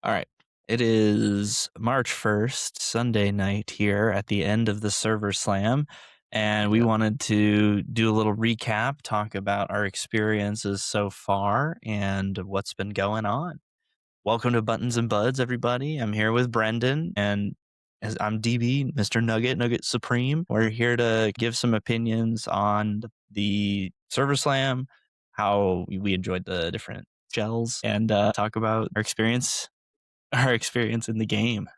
All right. It is March 1st, Sunday night here at the end of the server slam. And we Yeah. wanted to do a little recap, talk about our experiences so far and what's been going on. Welcome to Buttons and Buds, everybody. I'm here with Brendan and as I'm DB, Mr. Nugget Supreme. We're here to give some opinions on the server slam, how we enjoyed the different shells, and talk about our experience in the game.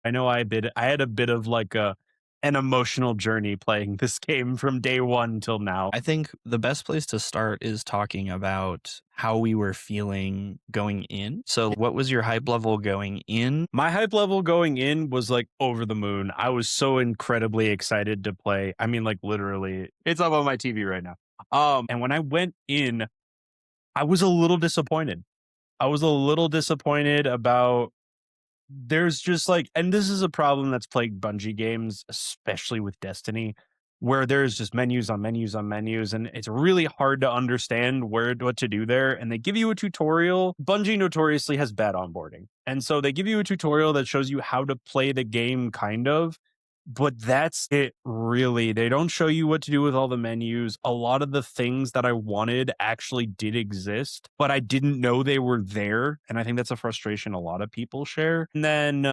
I know I had a bit of like an emotional journey playing this game from day one till now. I think the best place to start is talking about how we were feeling going in. So, what was your hype level going in? My hype level going in was like over the moon. I was so incredibly excited to play. I mean, like literally, it's up on my TV right now. And when I went in, I was a little disappointed. I was a little disappointed about there's just like, and this is a problem that's plagued Bungie games, especially with Destiny, where there's just menus on menus on menus, and it's really hard to understand what to do there. And they give you a tutorial. Bungie notoriously has bad onboarding, and so they give you a tutorial that shows you how to play the game, kind of. But that's it, really. They don't show you what to do with all the menus. A lot of the things that I wanted actually did exist, but I didn't know they were there. And I think that's a frustration a lot of people share. And then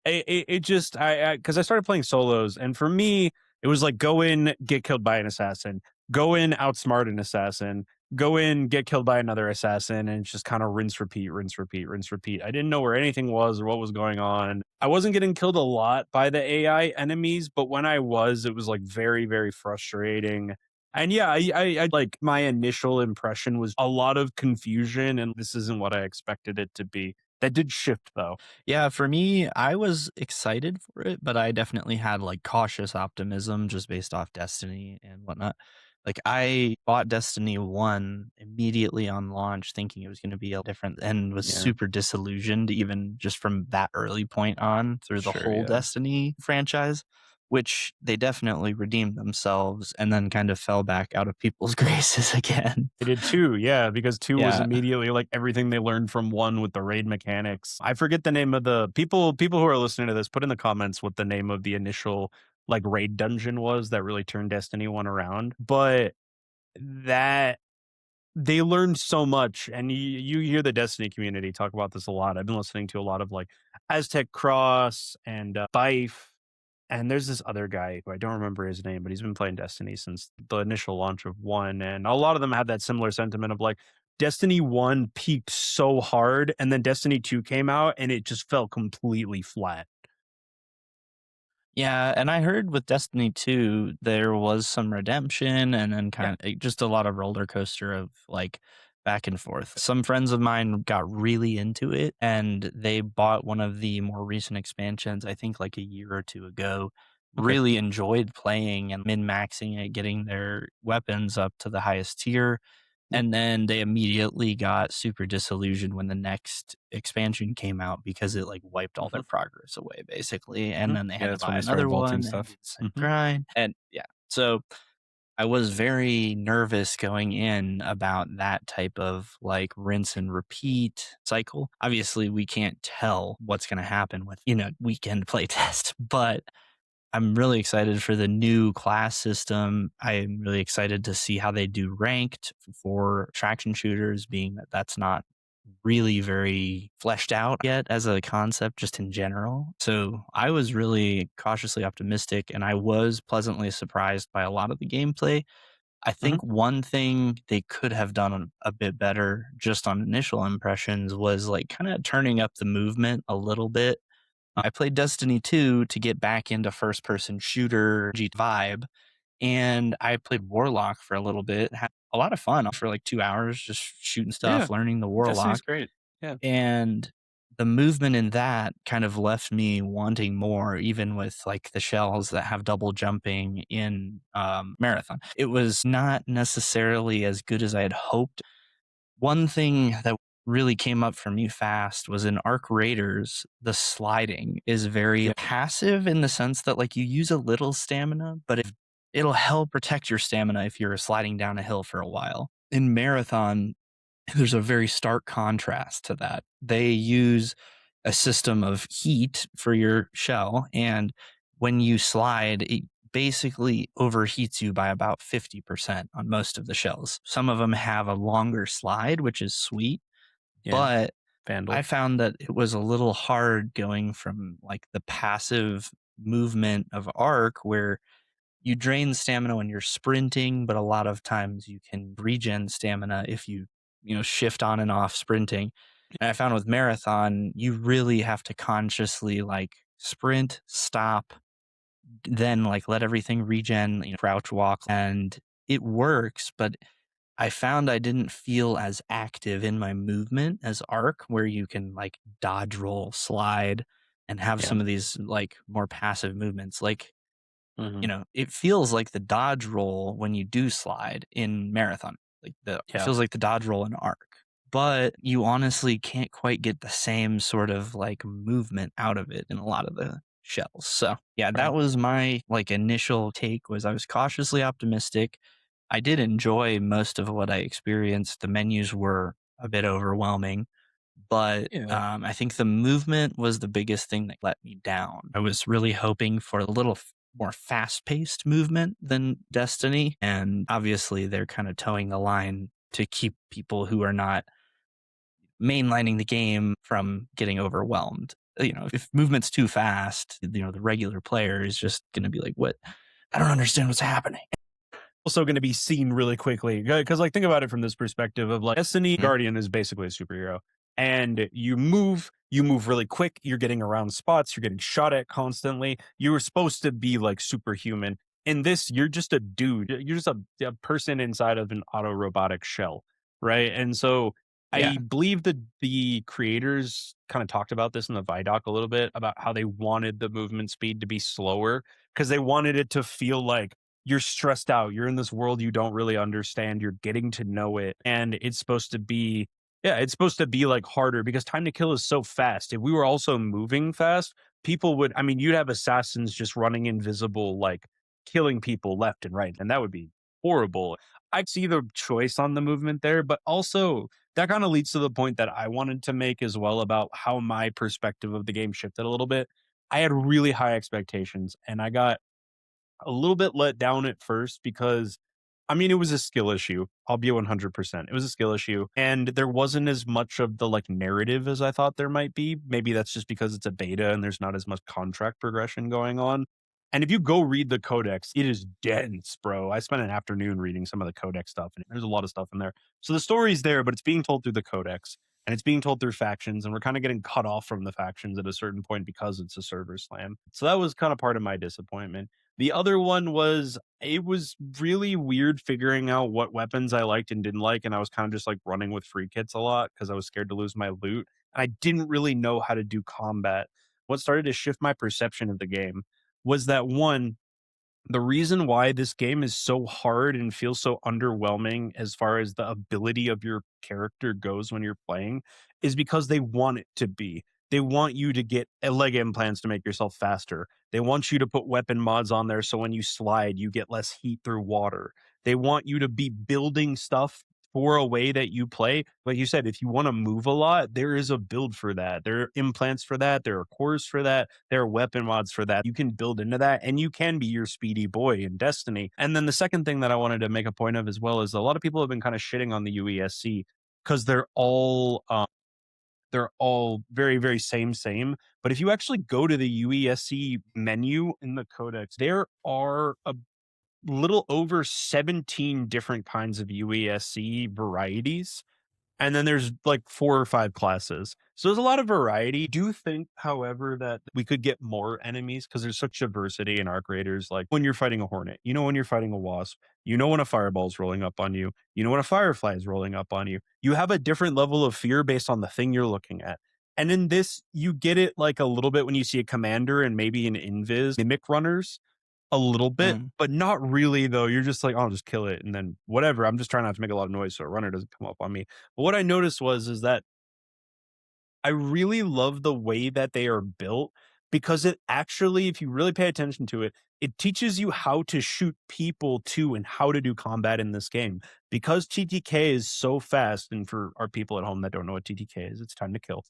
it just, because I started playing solos, and for me, it was like go in, get killed by an assassin, go in, outsmart an assassin, go in, get killed by another assassin, and it's just kind of rinse, repeat, rinse, repeat, rinse, repeat. I didn't know where anything was or what was going on. I wasn't getting killed a lot by the AI enemies, but when I was, it was like very, very frustrating. And yeah, I like my initial impression was a lot of confusion, and this isn't what I expected it to be. That did shift though. Yeah, for me, I was excited for it, but I definitely had like cautious optimism just based off Destiny and whatnot. Like I bought Destiny 1 immediately on launch thinking it was going to be a different and was Yeah, super disillusioned even just from that early point on through the sure. whole Yeah. Destiny franchise, which they definitely redeemed themselves and then kind of fell back out of people's graces again. They did 2, yeah, because 2 was Yeah. immediately like everything they learned from 1 with the raid mechanics. I forget the name of the people who are listening to this, put in the comments what the name of the initial, like, raid dungeon was that really turned Destiny 1 around, but that they learned so much, and you hear the Destiny community talk about this a lot. I've been listening to a lot of, like, Aztec Cross and, Fife, and there's this other guy who I don't remember his name, but he's been playing Destiny since the initial launch of 1, and a lot of them have that similar sentiment of, like, Destiny 1 peaked so hard, and then Destiny 2 came out, and it just fell completely flat. Yeah, and I heard with Destiny 2, there was some redemption and then Yeah. kind of just a lot of roller coaster of like back and forth. Some friends of mine got really into it and they bought one of the more recent expansions, I think like a year or two ago. Okay. Really enjoyed playing and min maxing it, getting their weapons up to the highest tier. Yeah. And then they immediately got super disillusioned when the next expansion came out because it like wiped all their Mhm, progress away basically. And mhm. then they Yeah, had to that's when buy they started another vaulting one and stuff. do the same Mhm. grind. And yeah. So I was very nervous going in about that type of like rinse and repeat cycle. Obviously, we can't tell what's going to happen with, weekend playtest, but I'm really excited for the new class system. I'm really excited to see how they do ranked for traction shooters, being that that's not really very fleshed out yet as a concept, just in general. So I was really cautiously optimistic and I was pleasantly surprised by a lot of the gameplay. I Mhm. think one thing they could have done a bit better just on initial impressions was like kind of turning up the movement a little bit. I played Destiny 2 to get back into first person shooter G vibe, and I played Warlock for a little bit. Had a lot of fun for like 2 hours, just shooting Yeah, stuff, learning the Destiny's Warlock. great. Yeah. And the movement in that kind of left me wanting more, even with like the shells that have double jumping in Marathon. It was not necessarily as good as I had hoped. One thing that really came up for me fast was in Arc Raiders, the sliding is very Yeah. passive in the sense that like you use a little stamina, but if it'll help protect your stamina if you're sliding down a hill for a while. In Marathon, there's a very stark contrast to that. They use a system of heat for your shell, and when you slide, it basically overheats you by about 50% on most of the shells. Some of them have a longer slide, which is sweet, Yeah, but I Vandal. found that it was a little hard going from like the passive movement of arc where you drain stamina when you're sprinting, but a lot of times you can regen stamina if you shift on and off sprinting. And I found with marathon, you really have to consciously like sprint, stop, then like let everything regen, crouch walk, and it works, but I found I didn't feel as active in my movement as Arc, where you can like dodge roll, slide, and have Yeah. some of these like more passive movements. Like, Mhm. it feels like the dodge roll when you do slide in marathon. Like it Yeah. feels like the dodge roll in Arc. But you honestly can't quite get the same sort of like movement out of it in a lot of the shells. So yeah, that Right. was my like initial take was I was cautiously optimistic. I did enjoy most of what I experienced. The menus were a bit overwhelming, but Yeah. I think the movement was the biggest thing that let me down. I was really hoping for a little more fast paced movement than Destiny. And obviously, they're kind of towing the line to keep people who are not mainlining the game from getting overwhelmed. If movement's too fast, the regular player is just going to be like, what? I don't understand what's happening. Also going to be seen really quickly because like think about it from this perspective of like Destiny Mhm. Guardian is basically a superhero and you move really quick, you're getting around spots, you're getting shot at constantly, you were supposed to be like superhuman. In this you're just a dude, you're just a person inside of an auto robotic shell, right? And so Yeah. I believe that the creators kind of talked about this in the Vidoc a little bit about how they wanted the movement speed to be slower because they wanted it to feel like you're stressed out. You're in this world you don't really understand. You're getting to know it. And it's supposed to be, yeah, it's supposed to be like harder because time to kill is so fast. If we were also moving fast, people would, I mean, you'd have assassins just running invisible, like killing people left and right. And that would be horrible. I see the choice on the movement there, but also that kind of leads to the point that I wanted to make as well about how my perspective of the game shifted a little bit. I had really high expectations and I got a little bit let down at first because I mean, it was a skill issue. I'll be 100%. It was a skill issue. And there wasn't as much of the like narrative as I thought there might be. Maybe that's just because it's a beta and there's not as much contract progression going on. And if you go read the codex, it is dense, bro. I spent an afternoon reading some of the codex stuff, and there's a lot of stuff in there. So the story's there, but it's being told through the codex and it's being told through factions. And we're kind of getting cut off from the factions at a certain point because it's a server slam. So that was kind of part of my disappointment. The other one was it was really weird figuring out what weapons I liked and didn't like, and I was kind of just like running with free kits a lot because I was scared to lose my loot. And I didn't really know how to do combat. What started to shift my perception of the game was that one, the reason why this game is so hard and feels so underwhelming as far as the ability of your character goes when you're playing is because they want it to be. They want you to get leg implants to make yourself faster. They want you to put weapon mods on there so when you slide, you get less heat through water. They want you to be building stuff for a way that you play. Like you said, if you want to move a lot, there is a build for that. There are implants for that. There are cores for that. There are weapon mods for that. You can build into that and you can be your speedy boy in Destiny. And then the second thing that I wanted to make a point of as well is a lot of people have been kind of shitting on the UESC because they're all very, very same. But if you actually go to the UESC menu in the codex, there are a little over 17 different kinds of UESC varieties, and then there's like 4 or 5 classes. So there's a lot of variety. Do think, however, that we could get more enemies because there's such diversity in arc raiders. Like when you're fighting a hornet, you know when you're fighting a wasp, you know when a fireball's rolling up on you know when a firefly is rolling up on you. You have a different level of fear based on the thing you're looking at. And in this, you get it like a little bit when you see a commander and maybe an invis mimic runners a little bit, Mm. but not really though. You're just like, "Oh, I'll just kill it and then whatever. I'm just trying not to make a lot of noise so a runner doesn't come up on me." But what I noticed is that I really love the way that they are built because it actually, if you really pay attention to it, it teaches you how to shoot people too and how to do combat in this game. Because TTK is so fast, and for our people at home that don't know what TTK is, it's time to kill.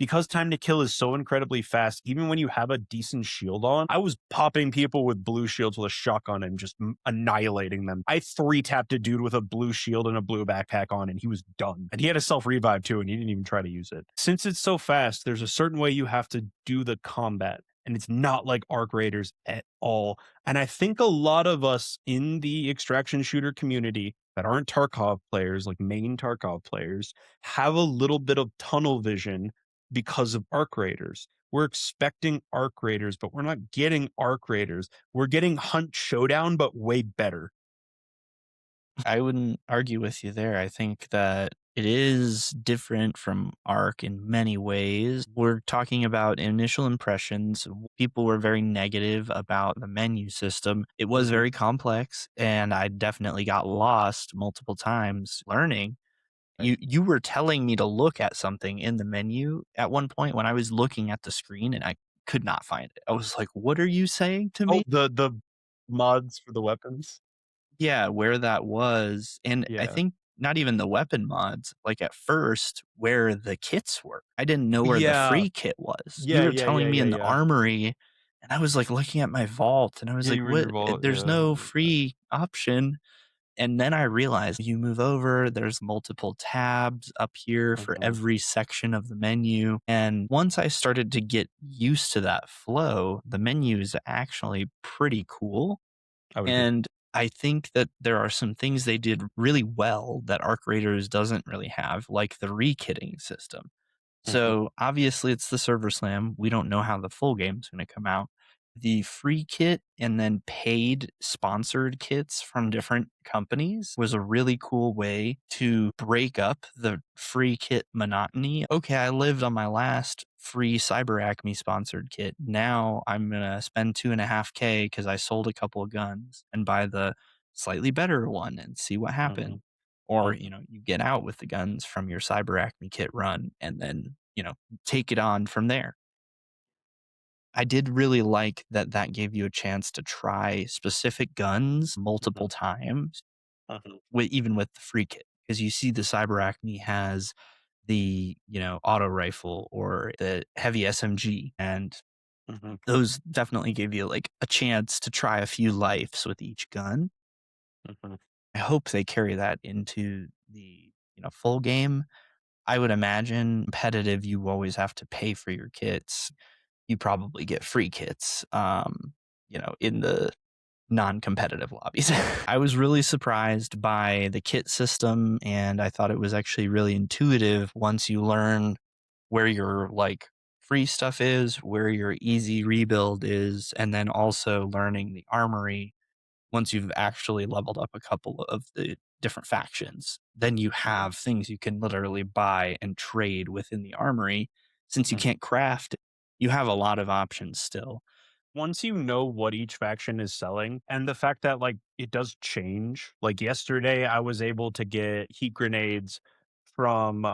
because time to kill is so incredibly fast, even when you have a decent shield on, I was popping people with blue shields with a shotgun and just annihilating them. I three tapped a dude with a blue shield and a blue backpack on, and he was done. And he had a self revive too, and he didn't even try to use it. Since it's so fast, there's a certain way you have to do the combat. And it's not like Arc Raiders at all. And I think a lot of us in the extraction shooter community that aren't Tarkov players, like main Tarkov players, have a little bit of tunnel vision because of Arc Raiders. We're expecting Arc Raiders, but we're not getting Arc Raiders. We're getting Hunt Showdown, but way better. I wouldn't argue with you there. I think that it is different from Arc in many ways. We're talking about initial impressions. People were very negative about the menu system. It was Mhm. very complex, and I definitely got lost multiple times learning. Right. You were telling me to look at something in the menu at one point when I was looking at the screen and I could not find it. I was like, "What are you saying to Oh, me?" the mods for the weapons? Yeah, where that was, and I Yeah. think not even the weapon mods, like, at first, where the kits were. I didn't know where the Yeah. free kit was. You Yeah, were yeah, yeah, telling me yeah, in the yeah. armory, and I was, like, looking at my vault, and I was Yeah, like, you were in your "What? vault, There's yeah. no free option." And then I realized you move over, there's multiple tabs up here for Mhm. every section of the menu, and once I started to get used to that flow, the menu is actually pretty cool. I would agree. And I think that there are some things they did really well that Arc Raiders doesn't really have, like the re-kitting system. Mhm, So obviously it's the server slam. We don't know how the full game's going to come out. The free kit and then paid sponsored kits from different companies was a really cool way to break up the free kit monotony. Okay, I lived on my last free Cyber Acme sponsored kit. Now I'm going to spend 2.5K because I sold a couple of guns and buy the slightly better one and see what mhm, happens. Or, mhm, you get out with the guns from your Cyber Acme kit run and then, take it on from there. I did really like that that gave you a chance to try specific guns mhm, multiple times, mhm, even with the free kit, because you see the Cyber Acme has the, auto rifle or the heavy SMG, and mhm, those definitely give you like a chance to try a few lives with each gun. mhm, I hope they carry that into the, full game. I would imagine competitive, you always have to pay for your kits. You probably get free kits, in the non-competitive lobbies. I was really surprised by the kit system, and I thought it was actually really intuitive once you learn where your like free stuff is, where your easy rebuild is, and then also learning the armory once you've actually leveled up a couple of the different factions, then you mhm, have things you can literally buy and trade within the armory. Since you mhm. can't craft, you have a lot of options still. Once you know what each faction is selling and the fact that like it does change. Like yesterday I was able to get heat grenades from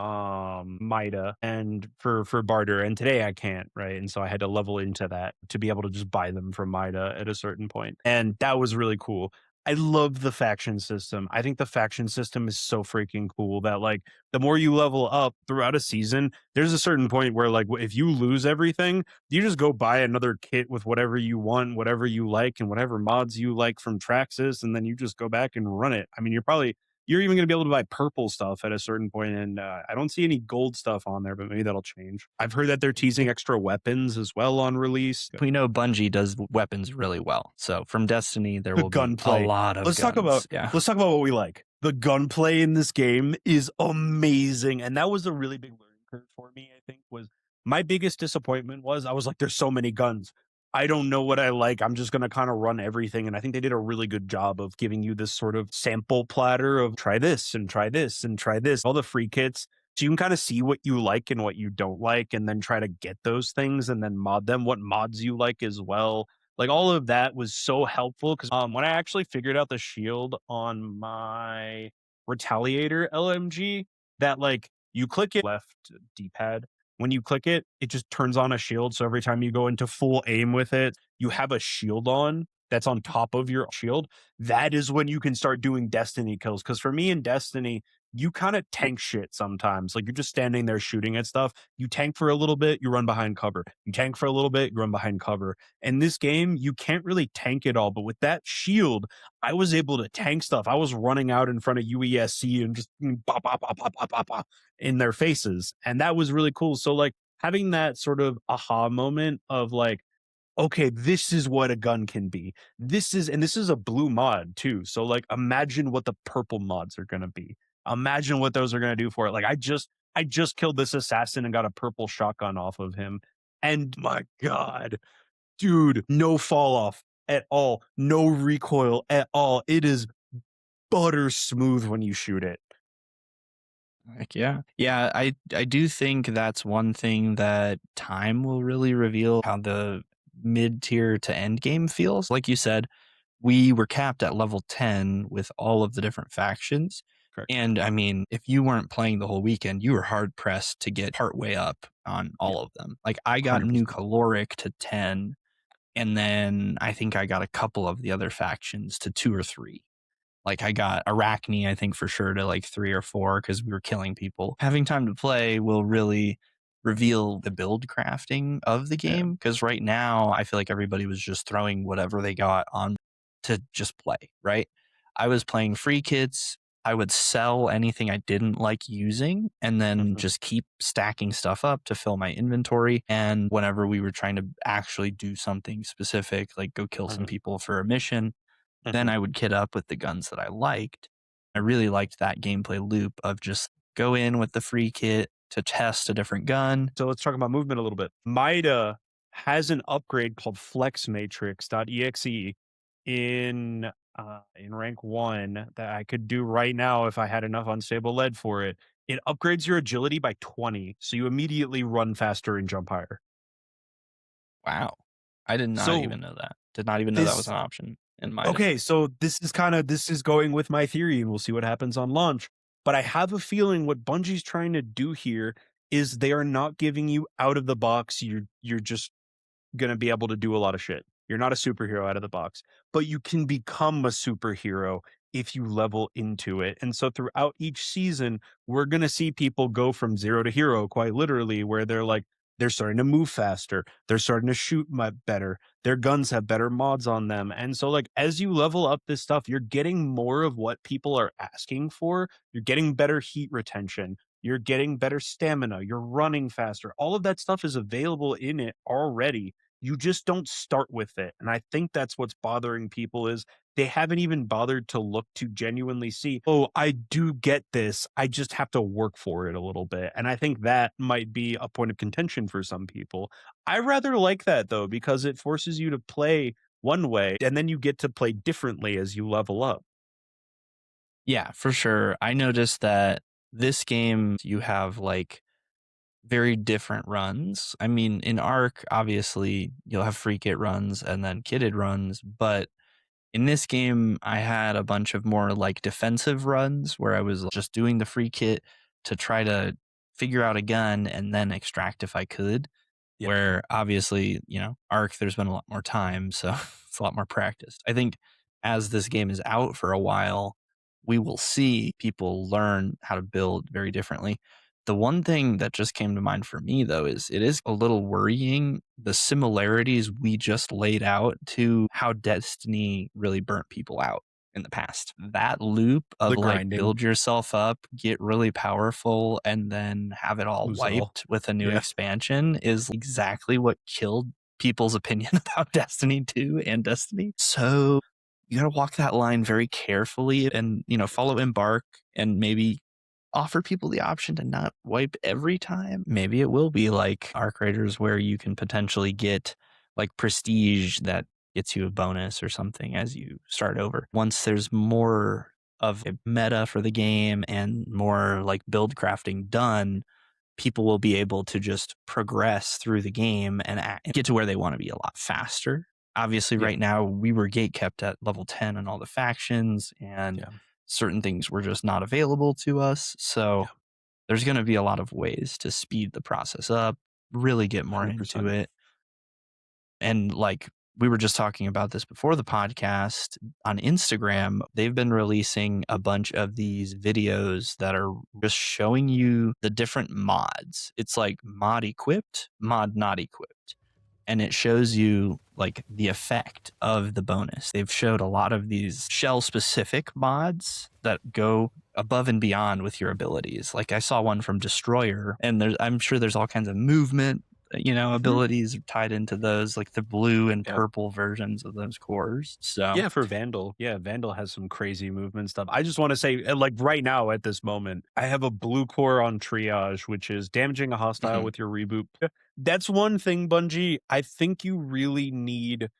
Mida and for barter, and today I can't, right? And so I had to level into that to be able to just buy them from Mida at a certain point. And that was really cool. I love the faction system. I think the faction system is so freaking cool that like the more you level up throughout a season, there's a certain point where like if you lose everything, you just go buy another kit with whatever you want, whatever you like, and whatever mods you like from Traxxas, and then you just go back and run it. I mean, you're even going to be able to buy purple stuff at a certain point, and I don't see any gold stuff on there, but maybe that'll change. I've heard that they're teasing extra weapons as well on release. We know Bungie does weapons really well. So from Destiny, there The will be a gunplay. lot of Let's talk about guns. Yeah. let's talk about what we like. The gunplay in this game is amazing, and that was a really big learning curve for me. I think was my biggest disappointment was I was like, "There's so many guns. I don't know what I like. I'm just gonna kind of run everything." And I think they did a really good job of giving you this sort of sample platter of try this and try this and try this, all the free kits. So you can kind of see what you like and what you don't like, and then try to get those things and then mod them, what mods you like as well, like, all of that was so helpful because when I actually figured out the shield on my Retaliator LMG, that, like, you click it left D-pad, when you click it, it just turns on a shield, so every time you go into full aim with it, you have a shield on that's on top of your shield. That is when you can start doing Destiny kills. Because for me in Destiny, you kind of tank shit sometimes. Like you're just standing there shooting at stuff. You tank for a little bit, you run behind cover. You tank for a little bit, you run behind cover. In this game, you can't really tank it all. But with that shield, I was able to tank stuff. I was running out in front of UESC and just bop, bop, bop, bop, bop, bop, bop in their faces. And that was really cool. So like having that sort of aha moment of like, okay, this is what a gun can be. This is a blue mod too. So like imagine what the purple mods are gonna be. Imagine what those are gonna do for it. Like I just killed this assassin and got a purple shotgun off of him. And my God, dude, no fall off at all, no recoil at all. It is butter smooth when you shoot it. Heck yeah. Yeah, I do think that's one thing that time will really reveal how the mid-tier to end game feels. Like you said, we were capped at level 10 with all of the different factions. Correct. And I mean, if you weren't playing the whole weekend, you were hard pressed to get partway up on Yeah, all of them. Like I got new 100%. caloric to 10, and then I think I got a couple of the other factions to 2 or 3. Like I got Arachne, I think for sure to like 3 or 4 because we were killing people. Having time to play will really reveal the build crafting of the Yeah. game because right now I feel like everybody was just throwing whatever they got on to just play, right? I was playing free kits. I would sell anything I didn't like using and then Mhm, just keep stacking stuff up to fill my inventory. And whenever we were trying to actually do something specific, like go kill some mhm, people for a mission, then mhm. I would kit up with the guns that I liked. I really liked that gameplay loop of just go in with the free kit to test a different gun. So let's talk about movement a little bit. Mida has an upgrade called flexmatrix.exe in rank 1 that I could do right now if I had enough unstable lead for it. It upgrades your agility by 20, so you immediately run faster and jump higher. Wow. I did not So even know that. Did not even know that was this an option in Midas. okay, so this is going with my theory and we'll see what happens on launch. But I have a feeling what Bungie's trying to do here is they are not giving you out of the box. You're just gonna be able to do a lot of shit. You're not a superhero out of the box, but you can become a superhero if you level into it. And so throughout each season, we're gonna see people go from zero to hero, quite literally, where they're like, they're starting to move faster, they're starting to shoot better, their guns have better mods on them. And so, like, as you level up this stuff, you're getting more of what people are asking for. You're getting better heat retention, you're getting better stamina, you're running faster. All of that stuff is available in it already. You just don't start with it. And I think that's what's bothering people is they haven't even bothered to look to genuinely see, "Oh, I do get this. I just have to work for it a little bit." And I think that might be a point of contention for some people. I rather like that though because it forces you to play one way and then you get to play differently as you level up. Yeah, for sure. I noticed that this game, you have like very different runs. I mean, in Arc, obviously, you'll have free kit runs and then kitted runs, but in this game, I had a bunch of more like defensive runs where I was just doing the free kit to try to figure out a gun and then extract if I could. Yeah. Where obviously, Arc, there's been a lot more time, so it's a lot more practice. I think as this game is out for a while, we will see people learn how to build very differently. The one thing that just came to mind for me though is it is a little worrying the similarities we just laid out to how Destiny really burnt people out in the past. That loop of The like grinding, build yourself up, get really powerful, and then have it all lose it all. wiped with a new Yeah. expansion is exactly what killed people's opinion about Destiny 2 and Destiny. So you got to walk that line very carefully and, follow Embark and maybe offer people the option to not wipe every time. Maybe it will be like Arc Raiders where you can potentially get like prestige that gets you a bonus or something as you start over. Once there's more of a meta for the game and more like build crafting done, people will be able to just progress through the game and get to where they want to be a lot faster. Obviously, Yeah. right now we were gate kept at level 10 on all the factions, and Yeah. certain things were just not available to us. So Yeah. there's going to be a lot of ways to speed the process up, really get more into 100%. it. And like we were just talking about this before the podcast on Instagram. They've been releasing a bunch of these videos that are just showing you the different mods. It's like mod equipped, mod not equipped. And it shows you like the effect of the bonus. They've showed a lot of these shell specific mods that go above and beyond with your abilities. Like I saw one from Destroyer, and I'm sure there's all kinds of movement, Mhm. abilities tied into those, like the blue and Yep. purple versions of those cores. So Yeah, for Vandal. Yeah, Vandal has some crazy movement stuff. I just want to say, like right now at this moment, I have a blue core on triage, which is damaging a hostile mhm. with your reboot. That's one thing, Bungie, I think you really need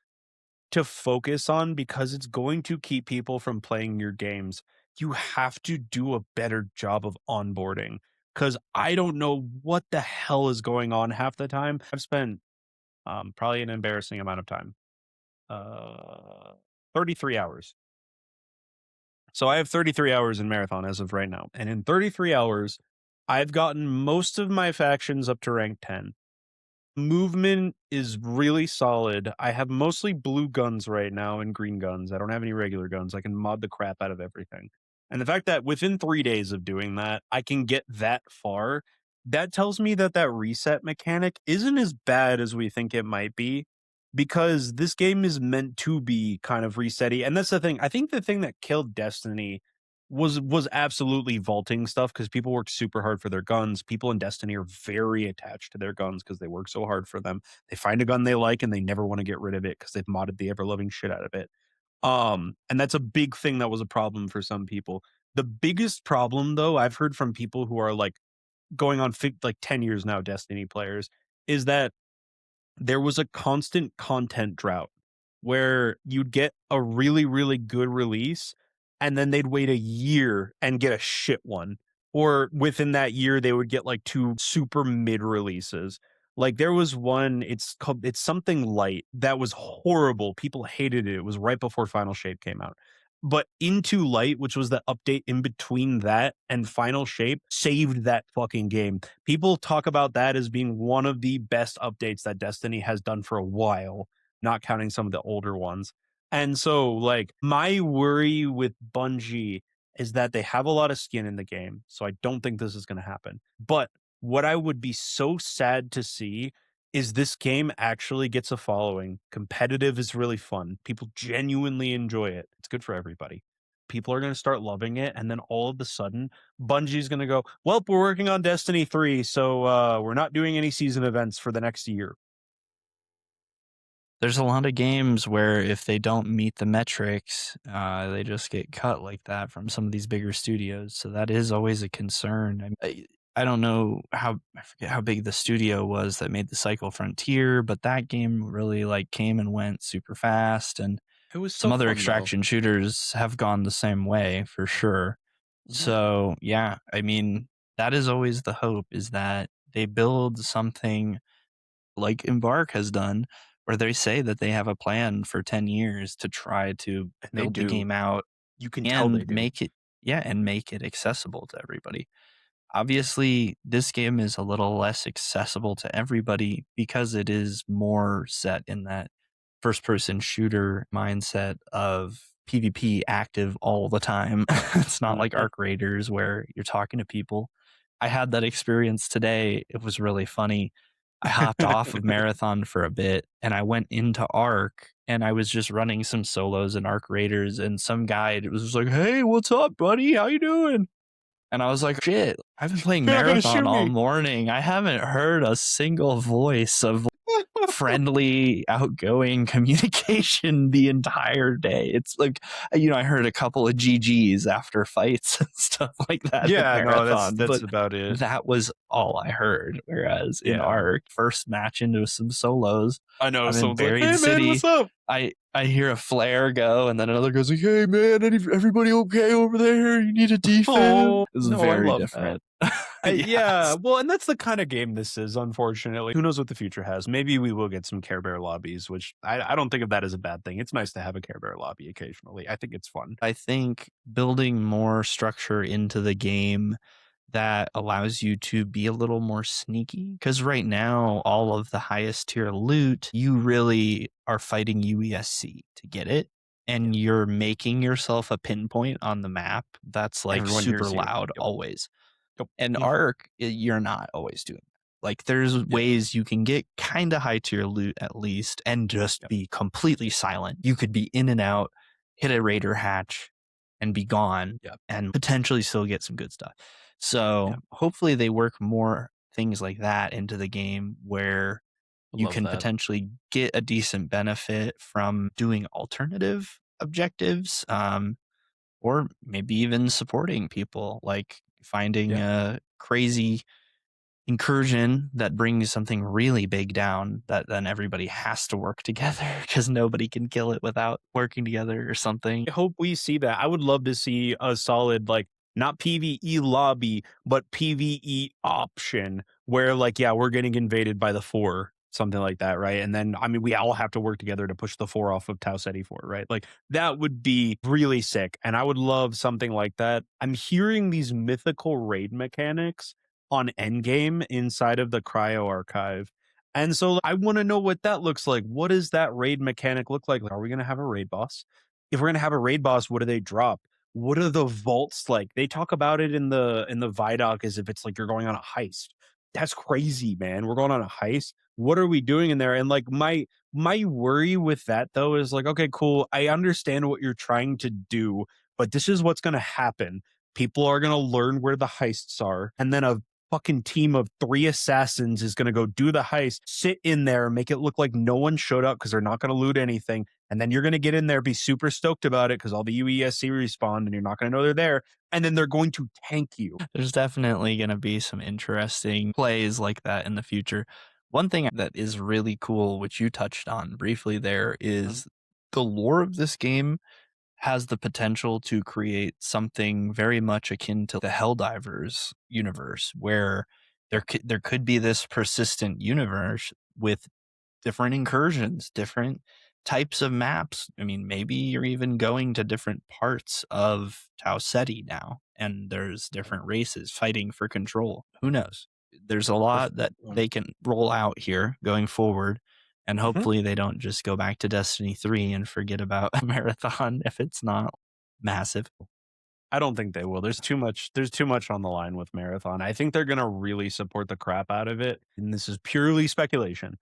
to focus on because it's going to keep people from playing your games. You have to do a better job of onboarding because I don't know what the hell is going on half the time. I've spent probably an embarrassing amount of time, uh, 33 hours. So I have 33 hours in Marathon as of right now. And in 33 hours, I've gotten most of my factions up to rank 10. Movement is really solid. I have mostly blue guns right now and green guns. I don't have any regular guns. I can mod the crap out of everything. And the fact that within 3 days of doing that, I can get that far, that tells me that that reset mechanic isn't as bad as we think it might be because this game is meant to be kind of resetty. And that's the thing. I think the thing that killed Destiny was absolutely vaulting stuff because people work super hard for their guns. People in Destiny are very attached to their guns because they work so hard for them. They find a gun they like and they never want to get rid of it because they've modded the ever loving shit out of it. And that's a big thing that was a problem for some people. The biggest problem though, I've heard from people who are like going on like 10 years now, Destiny players, is that there was a constant content drought where you'd get a really, really good release and then they'd wait a year and get a shit one. Or within that year, they would get like two super mid releases. Like there was one, it's something light that was horrible. People hated it. It was right before Final Shape came out. But Into Light, which was the update in between that and Final Shape, saved that fucking game. People talk about that as being one of the best updates that Destiny has done for a while, not counting some of the older ones. And so, like, my worry with Bungie is that they have a lot of skin in the game. So I don't think this is going to happen. But what I would be so sad to see is this game actually gets a following. Competitive is really fun. People genuinely enjoy it. It's good for everybody. People are going to start loving it. And then all of a sudden, Bungie's going to go, well, we're working on Destiny 3, so we're not doing any season events for the next year. There's a lot of games where if they don't meet the metrics, they just get cut like that from some of these bigger studios. So that is always a concern. I don't know I forget how big the studio was that made the Cycle Frontier, but that game really like came and went super fast. And It was some so other fun, though. extraction shooters have gone the same way for sure. Mhm. So yeah, I mean, that is always the hope, is that they build something like Embark has done, where they say that they have a plan for 10 years to try to And they build the do. game out You can tell they and do. make it, yeah, and make it accessible to everybody. Obviously, this game is a little less accessible to everybody because it is more set in that first person shooter mindset of PvP active all the time. It's not like Mhm. Arc Raiders where you're talking to people. I had that experience today. It was really funny. I hopped off of Marathon for a bit and I went into Arc and I was just running some solos in Arc Raiders, and some guy was just like, "Hey, what's up, buddy? How you doing?" And I was like, "Shit, I've been playing You're not gonna Marathon shoot all me. morning. I haven't heard a single voice of friendly, outgoing communication the entire day." It's like, I heard a couple of GGs after fights and stuff like that in Yeah, no, that's Marathon, that's but about it. that was all I heard. Whereas in Yeah. Arc, first match into some solos, I know I'm in someone's like, Buried "Hey, man, City. what's up?" I hear a flare go, and then another goes like, "Hey man, everybody okay over there? You need a defib?" Oh, It was no, I very love that. different. Yeah, Yes. well, and that's the kinda game this is, unfortunately. Who knows what the future has? Maybe we will get some Care Bear lobbies, which I don't think of that as a bad thing. It's nice to have a Care Bear lobby occasionally. I think it's fun. I think building more structure into the game that allows you to be a little more sneaky, because right now all of the highest tier loot, you really are fighting UESC to get it, Yeah. and you're making yourself a pinpoint on the map that's like Everyone super hears you. loud Yep. always. Yep. And Mhm. Arc, you're not always doing that. Like there's Yep. ways you can get kind of high tier loot at least and just Yep. be completely silent. You could be in and out, hit a raider hatch and be gone Yep. and potentially still get some good stuff. So Yep. hopefully they work more things like that into the game where I you love can that. potentially get a decent benefit from doing alternative objectives, or maybe even supporting people, like finding Yeah. a crazy incursion that brings something really big down that then everybody has to work together because nobody can kill it without working together or something. I hope we see that. I would love to see a solid, like, not PvE lobby, but PvE option where, like, yeah, we're getting invaded by the four, something like that, right? And then, I mean, we all have to work together to push the four off of Tau Ceti 4, right? Like, that would be really sick. And I would love something like that. I'm hearing these mythical raid mechanics on Endgame inside of the Cryo Archive. And so I want to know what that looks like. What does that raid mechanic look like? Are we going to have a raid boss? If we're gonna have a raid boss, what do they drop? What are the vaults like? They talk about it in the Vidoc as if it's like you're going on a heist. That's crazy, man. We're going on a heist. What are we doing in there? And like my worry with that though is like, okay, cool. I understand what you're trying to do, but this is what's gonna happen. People are gonna learn where the heists are, and then a fucking team of three assassins is gonna go do the heist, sit in there, make it look like no one showed up because they're not gonna loot anything, and then you're going to get in there, be super stoked about it because all the UESC respawn and you're not going to know they're there. And then they're going to tank you. There's definitely going to be some interesting plays like that in the future. One thing that is really cool, which you touched on briefly there, Mhm. is the lore of this game has the potential to create something very much akin to the Helldivers universe, where there could be this persistent universe with different incursions, different types of maps. I mean, maybe you're even going to different parts of Tau Ceti now, and there's different races fighting for control. Who knows? There's a lot that they can roll out here going forward, and Mhm. hopefully they don't just go back to Destiny 3 and forget about Marathon if it's not massive. I don't think they will. There's too much on the line with Marathon. I think they're going to really support the crap out of it. And this is purely speculation.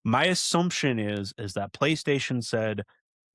My assumption is that PlayStation said,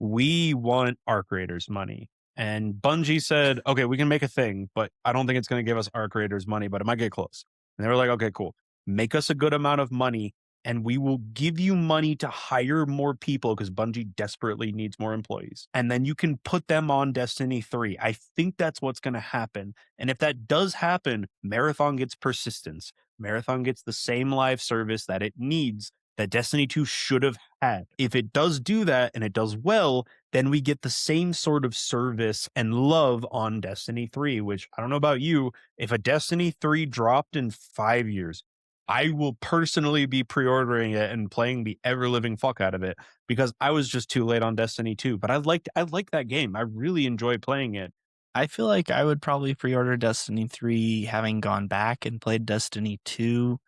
"We want Arc Raiders money." And Bungie said, "Okay, we can make a thing, but I don't think it's gonna give us Arc Raiders money, but it might get close." And they were like, "Okay, cool. Make us a good amount of money, and we will give you money to hire more people because Bungie desperately needs more employees. And then you can put them on Destiny 3." I think that's what's gonna happen. And if that does happen, Marathon gets persistence. Marathon gets the same live service that it needs that Destiny 2 should have had. If it does do that and it does well, then we get the same sort of service and love on Destiny 3, which I don't know about you. If a Destiny 3 dropped in 5 years, I will personally be pre ordering it and playing the ever living fuck out of it because I was just too late on Destiny 2. But I like that game. I really enjoy playing it. I feel like I would probably pre-order Destiny 3 having gone back and played Destiny 2.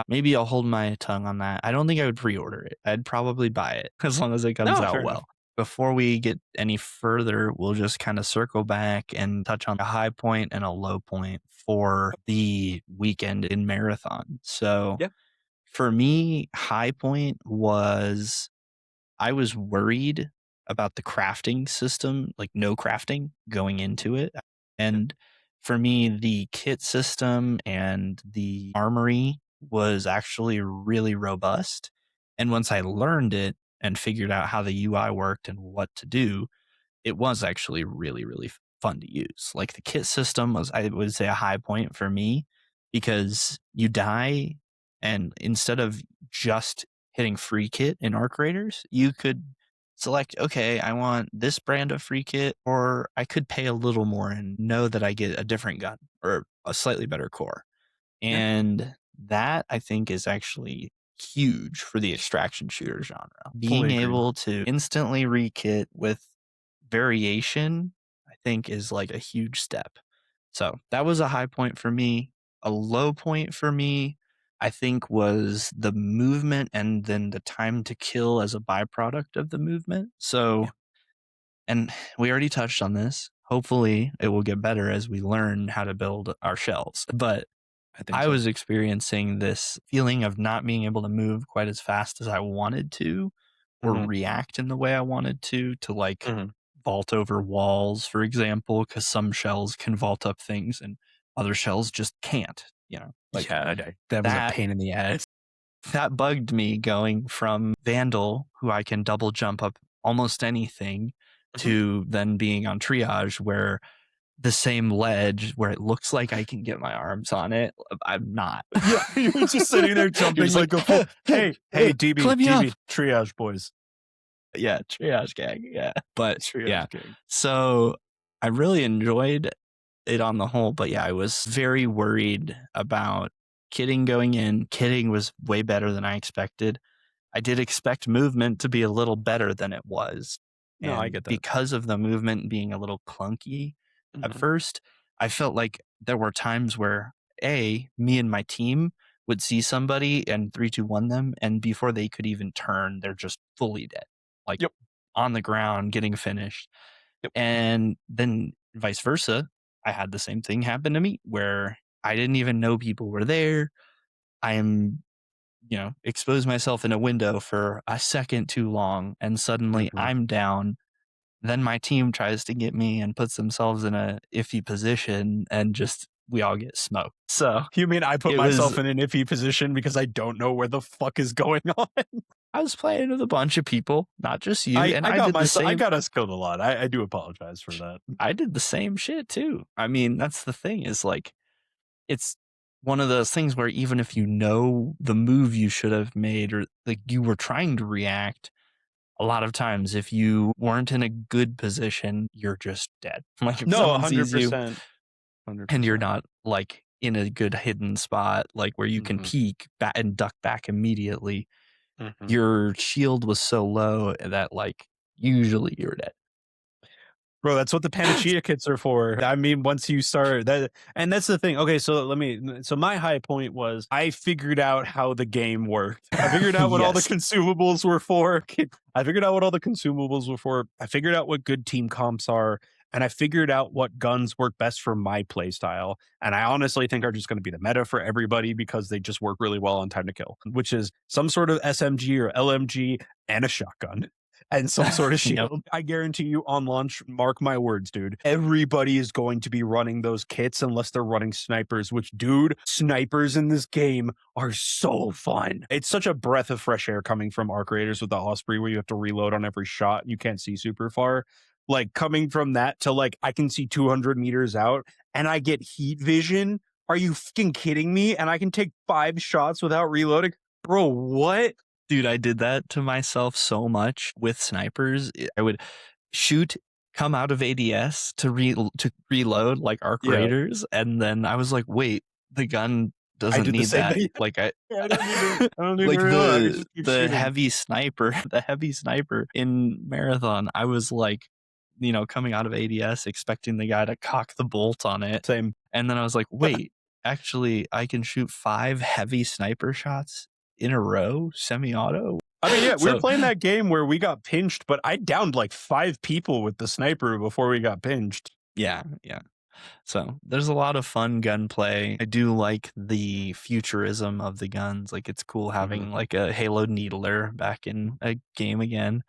Maybe I'll hold my tongue on that. I don't think I would pre-order it. I'd probably buy it as long as it comes No, out fair enough. well. Before we get any further, we'll just kind of circle back and touch on a high point and a low point for the weekend in Marathon. So Yeah. for me, high point was I was worried about the crafting system, like no crafting going into it. Yeah. And for me, the kit system and the armory was actually really robust. And once I learned it and figured out how the UI worked and what to do, it was actually really, really fun to use. Like the kit system was, I would say, a high point for me because you die, and instead of just hitting free kit in Arc Raiders, you could select, okay, I want this brand of free kit, or I could pay a little more and know that I get a different gun or a slightly better core. Yeah. And that I think is actually huge for the extraction shooter genre. Being Fully agreed. able to instantly rekit with variation, I think is like a huge step. So that was a high point for me. A low point for me, I think was the movement and then the time to kill as a byproduct of the movement. So, Yeah, and we already touched on this. Hopefully, it will get better as we learn how to build our shells. But I think I so. was experiencing this feeling of not being able to move quite as fast as I wanted to or Mhm, react in the way I wanted to like mhm. vault over walls, for example, because some shells can vault up things and other shells just can't, like Yeah, that was a that pain in the ass. that bugged me going from Vandal, who I can double jump up almost anything, Mhm. to then being on triage where the same ledge where it looks like I can get my arms on it, I'm not. Yeah, you're just sitting there You're jumping just like, like a fool. Hey, DB, climb me up. triage boys, Yeah, triage gang. Yeah. But yeah. triage gang. So I really enjoyed it on the whole, but yeah, I was very worried about kitting going in. Kitting was way better than I expected. I did expect movement to be a little better than it was. No, I And get that. because of the movement being a little clunky at Mhm. first, I felt like there were times where me and my team would see somebody and 3, 2, 1 them, and before they could even turn, they're just fully dead, like Yep, on the ground, getting finished. yep. And then vice versa, I had the same thing happen to me where I didn't even know people were there. I am expose myself in a window for a second too long and suddenly Mhm. I'm down. Then my team tries to get me and puts themselves in a iffy position and just we all get smoked. So You mean I put it was myself in an iffy position because I don't know where the fuck is going on? I was playing with a bunch of people, not just you, and I got us killed a lot. I do apologize for that. I did the same shit too. I mean, that's the thing is like it's one of those things where even if you know the move you should have made or like you were trying to react, a lot of times if you weren't in a good position, you're just dead. Like if No, someone sees you 100%, and you're 100%. not like in a good hidden spot, like where you can Mhm, peek back and duck back immediately, mhm. your shield was so low that like usually you're dead. Bro, that's what the Panacea kits are for. I mean, once you start that, and that's the thing. Okay, so my high point was I figured out how the game worked. I figured out what all the Yes. consumables were for. I figured out what all the consumables were for. I figured out what good team comps are. And I figured out what guns work best for my play style. And I honestly think are just going to be the meta for everybody because they just work really well on time to kill, which is some sort of SMG or LMG and a shotgun and some sort of Yep. shield. I guarantee you on launch, mark my words, dude, everybody is going to be running those kits unless they're running snipers, which, dude, snipers in this game are so fun. It's such a breath of fresh air coming from arc raiders with the Osprey where you have to reload on every shot. You can't see super far. Like coming from that to like, I can see 200 meters out and I get heat vision. Are you fucking kidding me? And I can take 5 shots without reloading. Bro, what? Dude, I did that to myself so much with snipers. I would shoot, come out of ADS to reload like arc Yeah, raiders, and then I was like, "Wait, the gun I doesn't did the need same that." thing. Like I I don't need to like reload. I can just keep the shooting. heavy sniper, the heavy sniper in Marathon, I was like, coming out of ADS expecting the guy to cock the bolt on it, Same. and then I was like, "Wait, actually I can shoot 5 heavy sniper shots in a row, semi-auto?" I mean, yeah, we were So playing that game where we got pinched, but I downed like 5 people with the sniper before we got pinched. yeah, yeah. So there's a lot of fun gunplay. I do like the futurism of the guns. Like it's cool Mhm. having like a Halo needler back in a game again.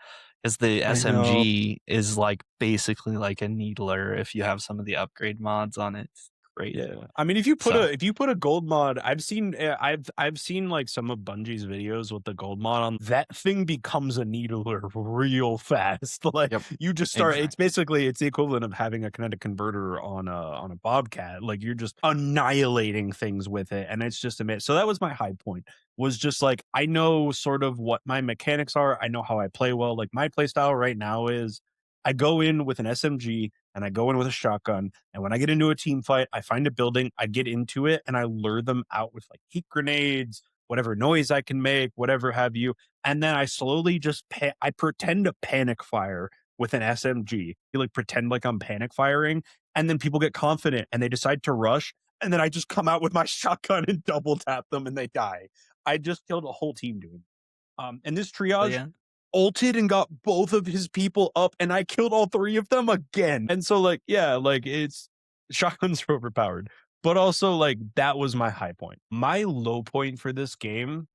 Because the I know. SMG is like basically like a needler if you have some of the upgrade mods on it. It's great. Yeah. I mean, So if you put a gold mod, I've seen like some of Bungie's videos with the gold mod on. That thing becomes a needler real fast. Like yep, you just start. It's exactly. basically it's the equivalent of having a kinetic converter on a Bobcat. Like you're just annihilating things with it, and it's just amazing. So that was my high point. Was just like I know sort of what my mechanics are. I know how I play well. Like my play style right now is I go in with an SMG and I go in with a shotgun. And when I get into a team fight, I find a building, I get into it, and I lure them out with like heat grenades, whatever noise I can make, whatever have you. And then I slowly just I pretend to panic fire with an SMG. You like pretend like I'm panic firing, and then people get confident and they decide to rush. and then I just come out with my shotgun and double tap them and they die. I just killed a whole team doing it. And this Oh, triage yeah. ulted and got both of his people up, and I killed all three of them again. And so, like, yeah, like it's shotguns are overpowered, but also like that was my high point. My low point for this game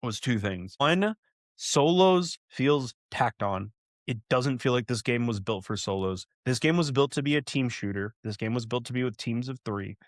was two things. One, solos feels tacked on. It doesn't feel like this game was built for solos. This game was built to be a team shooter. This game was built to be with teams of three.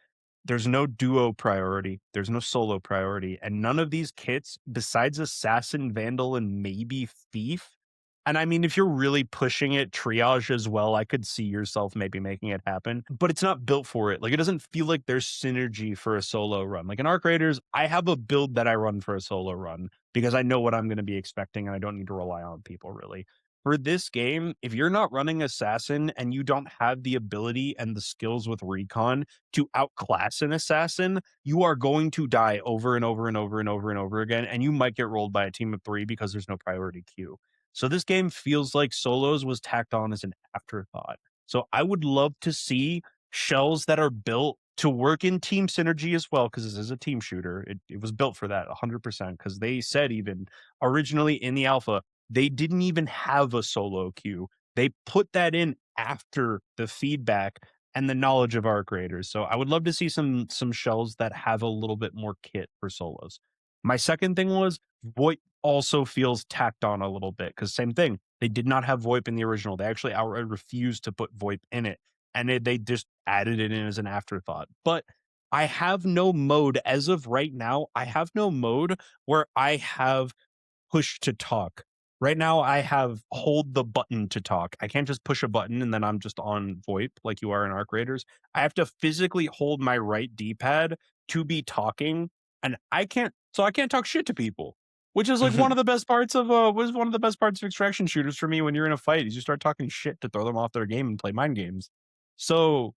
There's no duo priority. There's no solo priority. And none of these kits, besides Assassin, Vandal, and maybe Thief. And I mean, if you're really pushing it, triage as well, I could see yourself maybe making it happen, but it's not built for it. Like, it doesn't feel like there's synergy for a solo run. Like in Arc Raiders, I have a build that I run for a solo run because I know what I'm going to be expecting and I don't need to rely on people really. For this game, if you're not running Assassin and you don't have the ability and the skills with Recon to outclass an assassin, you are going to die over and over and over and over and over again, and you might get rolled by a team of three because there's no priority queue. So this game feels like solos was tacked on as an afterthought. So I would love to see shells that are built to work in team synergy as well, because this is a team shooter. It was built for that 100%, because they said even originally in the alpha, they didn't even have a solo queue. They put that in after the feedback and the knowledge of our creators. So I would love to see some shells that have a little bit more kit for solos. My second thing was VoIP also feels tacked on a little bit, because same thing. They did not have VoIP in the original. They actually outright refused to put VoIP in it, and they just added it in as an afterthought. But I have no mode as of right now. I have no mode where I have push to talk. Right now, I have hold the button to talk. I can't just push a button and then I'm just on VoIP like you are in Arc Raiders. I have to physically hold my right D-pad to be talking, and I can't talk shit to people, which is like one of the best parts of was one of the best parts of extraction shooters for me when you're in a fight is you start talking shit to throw them off their game and play mind games. So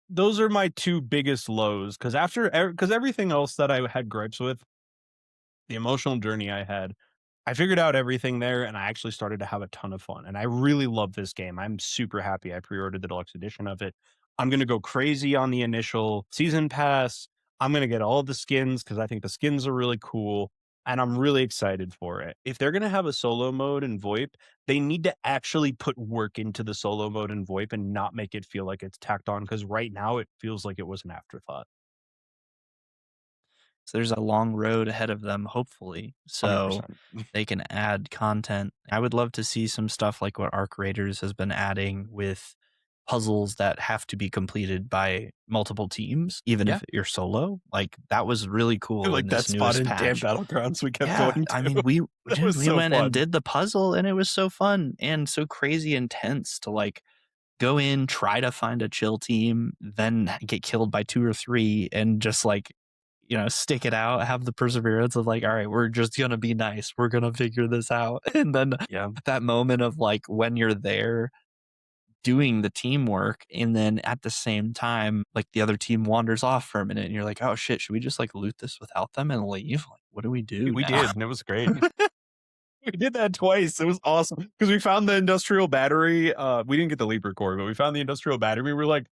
those are my two biggest lows, because because everything else that I had gripes with, the emotional journey I had, I figured out everything there and I actually started to have a ton of fun. And I really love this game. I'm super happy I pre-ordered the deluxe edition of it. I'm going to go crazy on the initial season pass. I'm going to get all of the skins because I think the skins are really cool. And I'm really excited for it. If they're going to have a solo mode in VoIP, they need to actually put work into the solo mode in VoIP and not make it feel like it's tacked on, because right now it feels like it was an afterthought. So there's a long road ahead of them, hopefully, so 100%. they can add content. I would love to see some stuff like what Arc Raiders has been adding with puzzles that have to be completed by multiple teams, even Yeah. if you're solo. Like, that was really cool in Like that this spot newest in damn patch. Battlegrounds we kept Yeah, going I to. mean, we That dude, was we so went and fun. did the puzzle, and it was so fun and so crazy intense to, like, go in, try to find a chill team, then get killed by 2 or 3 and just, like, stick it out, have the perseverance of like, all right, we're just gonna be nice. We're gonna figure this out. And then Yeah. that moment of like when you're there doing the teamwork, and then at the same time, like the other team wanders off for a minute and you're like, oh shit, should we just like loot this without them and leave? Like, what do we do We now? did, and it was great. We did that twice. It was awesome because we found the industrial battery. We didn't get the leap record, but we found the industrial battery. We were like,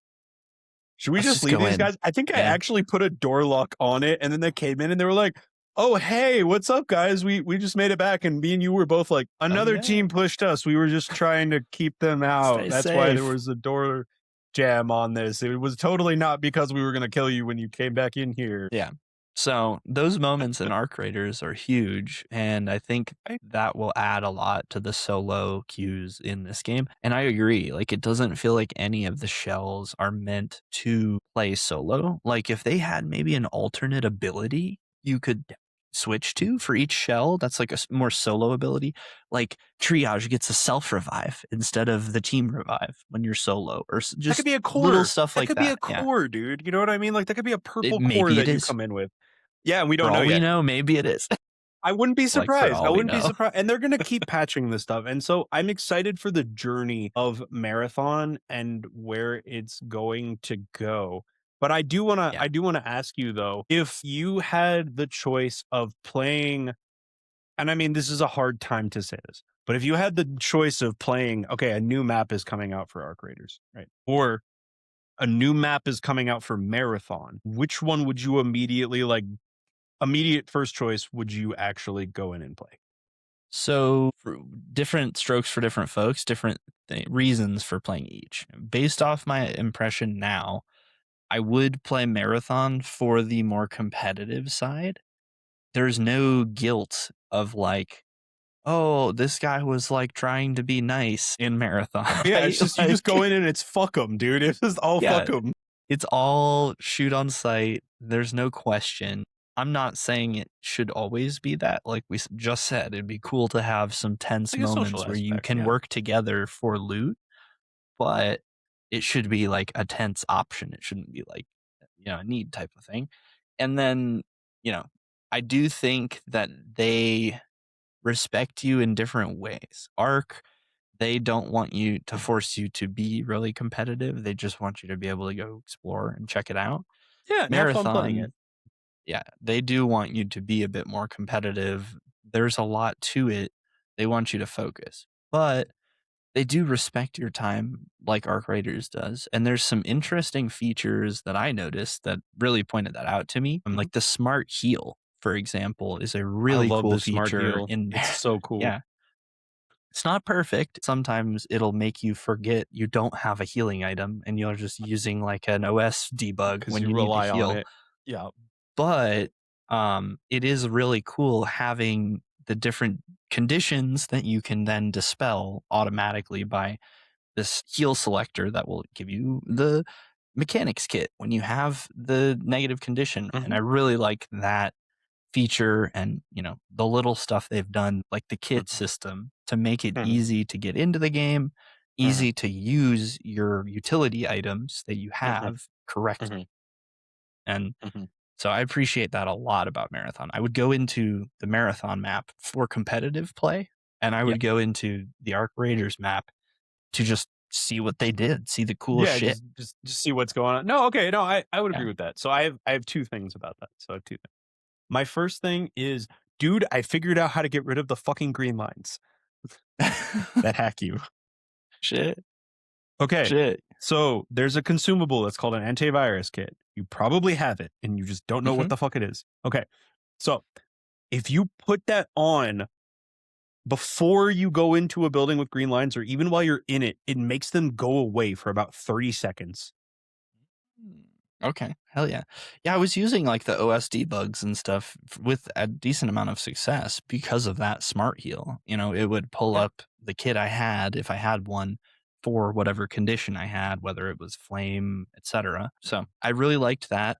should we Let's just just leave go these in. guys? I think I Yeah. actually put a door lock on it, and then they came in and they were like, "Oh, hey, what's up, guys? We just made it back." And me and you were both like, Oh "Another yeah. team pushed us. We were just trying to keep them out. Stay That's why there safe. was a door jam on this. It was totally not because we were gonna kill you when you came back in here." Yeah. So those moments in Arc Raiders are huge, and I think Right? that will add a lot to the solo queues in this game. And I agree, like it doesn't feel like any of the shells are meant to play solo. Like if they had maybe an alternate ability you could switch to for each shell, that's like a more solo ability. Like triage gets a self revive instead of the team revive when you're solo, or That could just be a little core. stuff That like could be a that. Yeah, core, dude. You know what I mean? Like that could be a purple core maybe it that you is. come in with. Yeah, and we For don't know all we yet. know, maybe it is. I wouldn't be Like, for surprised. I all we wouldn't be know. surprised. And they're gonna keep patching this stuff. And so I'm excited for the journey of Marathon and where it's going to go. But Yeah. I do wanna ask you though, if you had the choice of playing, and I mean this is a hard time to say this, but if you had the choice of playing, okay, a new map is coming out for Arc Raiders, right? Or a new map is coming out for Marathon. Which one would you immediately like? Immediate first choice would you actually go in and play? So, for different strokes for different folks, different reasons for playing each. Based off my impression now, I would play Marathon for the more competitive side. There's no guilt of like, oh, this guy was like trying to be nice in Marathon, Yeah, right? it's just you just Like, go in and it's fuck them, dude. It's just all fuck yeah, them. it's all shoot on sight. There's no question. I'm not saying it should always be that. Like we just said, it'd be cool to have some tense Like a social moments where you aspect, can yeah. work together for loot, but it should be like a tense option. It shouldn't be like, a need type of thing. And then, you know, I do think that they respect you in different ways. Arc, they don't want you to force you to be really competitive. They just want you to be able to go explore and check it out. Yeah, and have fun playing it. Marathon, yeah, they do want you to be a bit more competitive. There's a lot to it. They want you to focus, but they do respect your time like Arc Raiders does. And there's some interesting features that I noticed that really pointed that out to me. Mhm. Like the smart heal, for example, is a I really love cool the smart feature heal. in It's so cool yeah. It's not perfect. Sometimes it'll make you forget you don't have a healing item and you're just using like an OS debug because when you you need to rely on heal. it. Yeah. But it is really cool having the different conditions that you can then dispel automatically by this heal selector that will give you the mechanics kit when you have the negative condition. And I Mhm, really like that feature and, the little stuff they've done, like the kit mhm, system to make it mhm, easy to get into the game, mhm, easy to use your utility items that you mhm, have correctly. mhm, And mhm. so I appreciate that a lot about Marathon. I would go into the Marathon map for competitive play, and I Yeah. would go into the Arc Raiders map to just see what they did, see the cool Yeah, shit. just see what's going on. No, okay, no, I would Yeah. agree with that. So I have 2 things about that. So I have 2 things. My first thing is, dude, I figured out how to get rid of the fucking green lines that hack you. Shit. Okay, Shit. so there's a consumable that's called an antivirus kit. You probably have it and you just don't know what Mhm. the fuck it is. Okay, so if you put that on before you go into a building with green lines or even while you're in it, it makes them go away for about 30 seconds. Mm, okay. Hell yeah. Yeah, I was using like the OS debugs and stuff with a decent amount of success because of that smart heal. It would pull Yeah, up the kit I had if I had one for whatever condition I had, whether it was flame, etc. So I really liked that.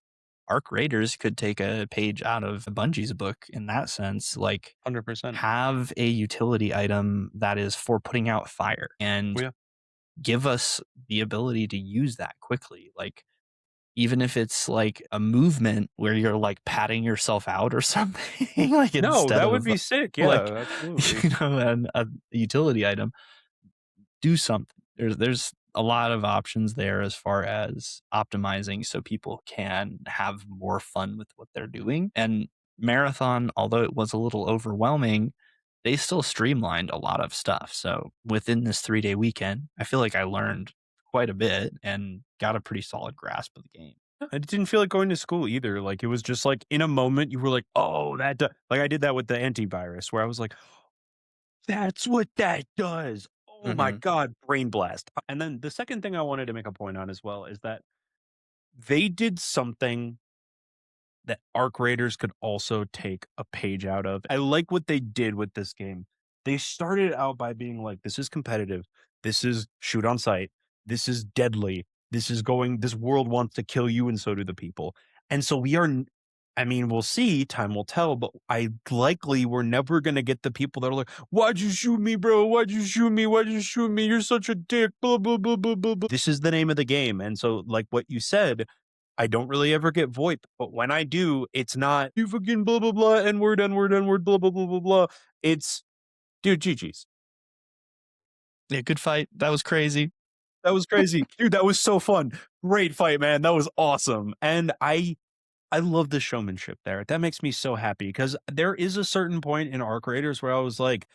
Arc Raiders could take a page out of Bungie's book in that sense. Like, 100%. have a utility item that is for putting out fire Oh, and yeah. give us the ability to use that quickly. Like, even if it's like a movement where you're like patting yourself out or something, like No, instead that would of be sick. like, Yeah, absolutely. a utility item, do something. There's a lot of options there as far as optimizing so people can have more fun with what they're doing. And Marathon, although it was a little overwhelming, they still streamlined a lot of stuff. So within this 3-day weekend, I feel like I learned quite a bit and got a pretty solid grasp of the game. It didn't feel like going to school either. Like, it was just like in a moment, you were like, oh, like I did that with the antivirus where I was like, that's what that does. Oh my Mhm. God, brain blast. And then the second thing I wanted to make a point on as well is that they did something that Arc Raiders could also take a page out of. I like what they did with this game. They started out by being like, this is competitive. This is shoot on sight. This is deadly. This world wants to kill you, and so do the people. And so I mean, we'll see, time will tell, but we're never going to get the people that are like, why'd you shoot me, bro? Why'd you shoot me? Why'd you shoot me? You're such a dick. Blah, blah, blah, blah, blah, blah. This is the name of the game. And so, like what you said, I don't really ever get VoIP, but when I do, it's not you fucking blah blah blah, N word, blah blah blah blah blah. It's dude, GG's. Yeah, good fight. That was crazy. That was crazy, dude. That was so fun. Great fight, man. That was awesome. And I love the showmanship there. That makes me so happy because there is a certain point in Arc Raiders where I was like,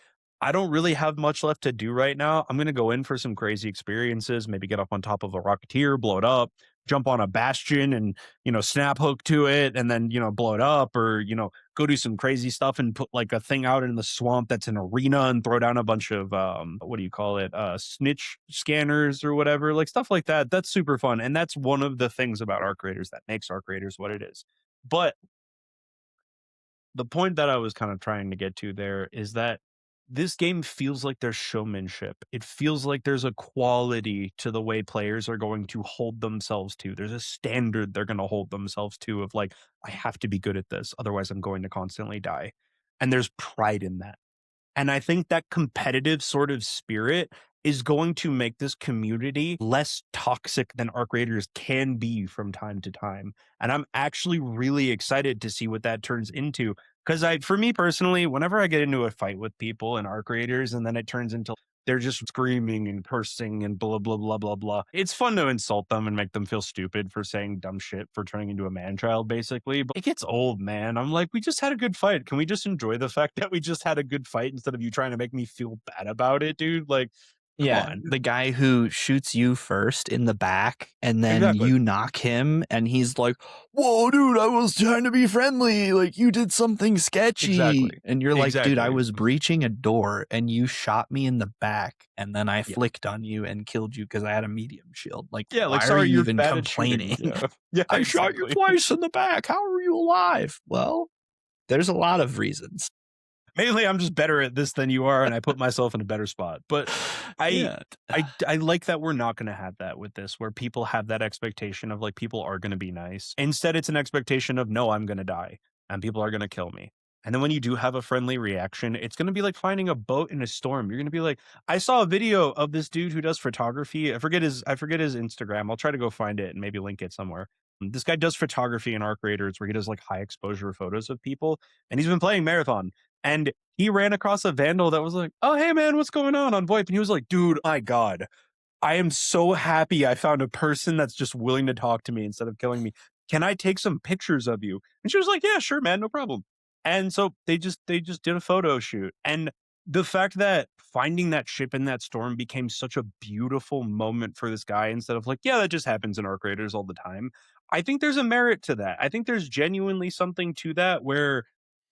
I don't really have much left to do right now. I'm gonna go in for some crazy experiences, maybe get up on top of a Rocketeer, blow it up, jump on a bastion and, snap hook to it and then, blow it up, or, go do some crazy stuff and put like a thing out in the swamp that's an arena and throw down a bunch of, what do you call it? Snitch scanners or whatever, like stuff like that. That's super fun. And that's one of the things about Arc Raiders that makes Arc Raiders what it is. But the point that I was kind of trying to get to there is that this game feels like there's showmanship. It feels like there's a quality to the way players are going to hold themselves to. There's a standard they're going to hold themselves to of like, I have to be good at this. Otherwise, I'm going to constantly die. And there's pride in that. And I think that competitive sort of spirit is going to make this community less toxic than Arc Raiders can be from time to time. And I'm actually really excited to see what that turns into. Because for me personally, whenever I get into a fight with people in Arc Raiders and then it turns into they're just screaming and cursing and blah, blah, blah, blah, blah. It's fun to insult them and make them feel stupid for saying dumb shit, for turning into a man child, basically. But it gets old, man. I'm like, we just had a good fight. Can we just enjoy the fact that we just had a good fight instead of you trying to make me feel bad about it, dude? Like, come Yeah, on. the guy who shoots you first in the back, and then Exactly. you knock him, and he's like, "Whoa, dude, I was trying to be friendly. Like, you did something sketchy." Exactly. And you're like, "Dude, I Exactly. was breaching a door, and you shot me in the back, and then I Yeah. flicked on you and killed you because I had a medium shield. Like, Yeah. Like, why are sorry, you you're even bad at shooting. complaining? Yeah. Yeah. I shot you Exactly. twice in the back. How are you alive?" Well, there's a lot of reasons. Mainly, I'm just better at this than you are, and I put myself in a better spot. But I Yeah. I like that we're not gonna have that with this, where people have that expectation of, like, people are gonna be nice. Instead, it's an expectation of, "No, I'm gonna die, and people are gonna kill me." And then when you do have a friendly reaction, it's gonna be like finding a boat in a storm. You're gonna be like, I saw a video of this dude who does photography. I forget his Instagram. I'll try to go find it and maybe link it somewhere. This guy does photography in Arc Raiders where he does, like, high exposure photos of people, and he's been playing Marathon. And he ran across a vandal that was like, "Oh, hey man, what's going on VoIP?" And he was like, "Dude, my God, I am so happy I found a person that's just willing to talk to me instead of killing me. Can I take some pictures of you?" And she was like, "Yeah, sure, man, no problem." And so they just did a photo shoot. And the fact that finding that ship in that storm became such a beautiful moment for this guy instead of like, yeah, that just happens in Arc Raiders all the time. I think there's a merit to that. I think there's genuinely something to that where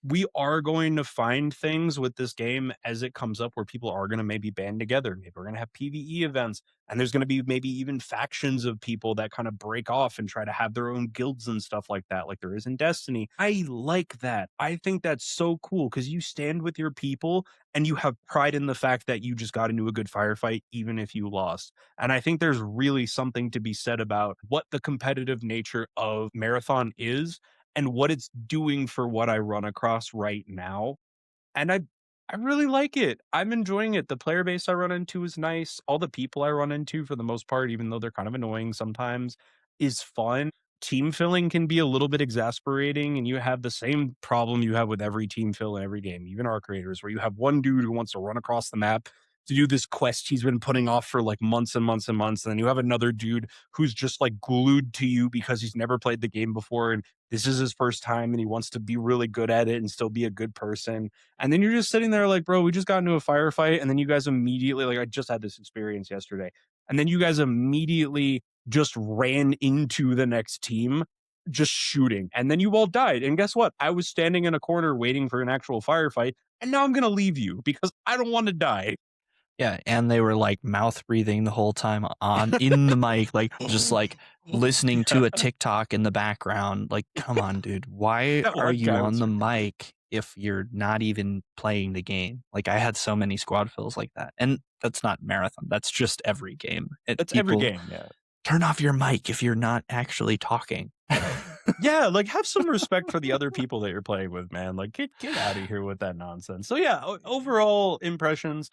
we are going to find things with this game as it comes up where people are going to maybe band together. Maybe we're going to have PvE events, and there's going to be maybe even factions of people that kind of break off and try to have their own guilds and stuff like that, like there is in Destiny. I like that. I think that's so cool because you stand with your people and you have pride in the fact that you just got into a good firefight, even if you lost. And I think there's really something to be said about what the competitive nature of Marathon is and what it's doing for what I run across right now. And I really like it. I'm enjoying it. The player base I run into is nice. All the people I run into for the most part, even though they're kind of annoying sometimes, is fun. Team filling can be a little bit exasperating, and you have the same problem you have with every team fill in every game, even our creators, where you have one dude who wants to run across the map to do this quest he's been putting off for like months and months and months. And then you have another dude who's just like glued to you because he's never played the game before and this is his first time and he wants to be really good at it and still be a good person. And then you're just sitting there like, bro, we just got into a firefight. And then you guys immediately, like, I just had this experience yesterday. And then you guys immediately just ran into the next team, just shooting. And then you all died. And guess what? I was standing in a corner waiting for an actual firefight. And now I'm going to leave you because I don't want to die. Yeah, and they were like mouth breathing the whole time on in the mic, like just like listening Yeah. to a TikTok in the background. Like, come on, dude, why That are one you guy on was the super funny. mic if you're not even playing the game? Like, I had so many squad fills like that, and that's not marathon. That's just every game. That's every People game. Yeah. turn off your mic if you're not actually talking. Yeah, like have some respect for the other people that you're playing with, man. Like get out of here with that nonsense. So yeah, overall impressions,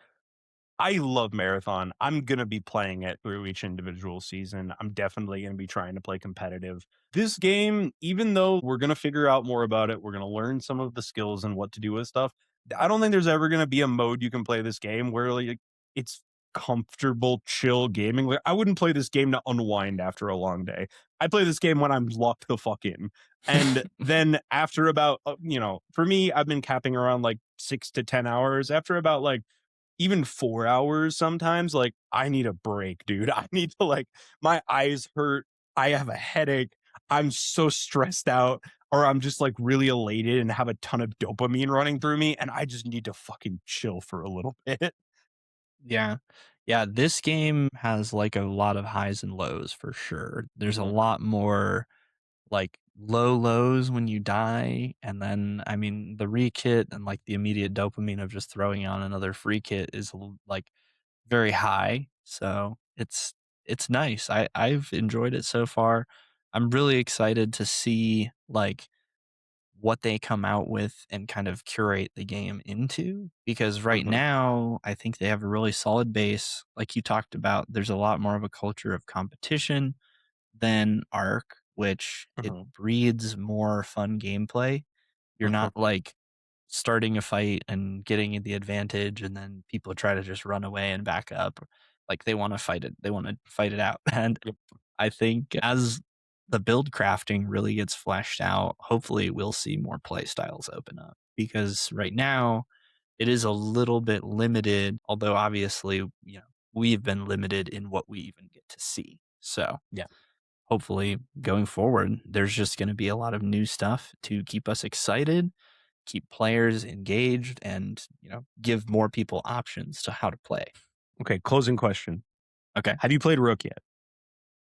I love Marathon. I'm going to be playing it through each individual season. I'm definitely going to be trying to play competitive. This game, even though we're going to figure out more about it, we're going to learn some of the skills and what to do with stuff. I don't think there's ever going to be a mode you can play this game where like it's comfortable, chill gaming. Like I wouldn't play this game to unwind after a long day. I play this game when I'm locked the fuck in. And then after about, for me, I've been capping around like 6 to 10 hours. After about like even 4 hours sometimes, like, I need a break, dude. I need to, like my eyes hurt. I have a headache, I'm so stressed out, or I'm just like really elated and have a ton of dopamine running through me, and I just need to fucking chill for a little bit. Yeah. Yeah, this game has, like, a lot of highs and lows for sure. There's a Mhm, lot more, like, low lows when you die, and then, I mean, the re-kit and, like, the immediate dopamine of just throwing on another free kit is, like, very high, so it's nice. I've enjoyed it so far. I'm really excited to see, like, what they come out with and kind of curate the game into, because right mhm, now I think they have a really solid base. Like you talked about, there's a lot more of a culture of competition than Arc, which it mhm, breeds more fun gameplay. You're mhm. not like starting a fight and getting the advantage and then people try to just run away and back up. Like they want to fight it. They want to fight it out. And Yep. I think as the build crafting really gets fleshed out, hopefully we'll see more play styles open up, because right now it is a little bit limited, although obviously, we've been limited in what we even get to see. So Yeah. hopefully going forward, there's just going to be a lot of new stuff to keep us excited, keep players engaged, and, give more people options to how to play. Okay, closing question. Okay. Have you played Rook yet?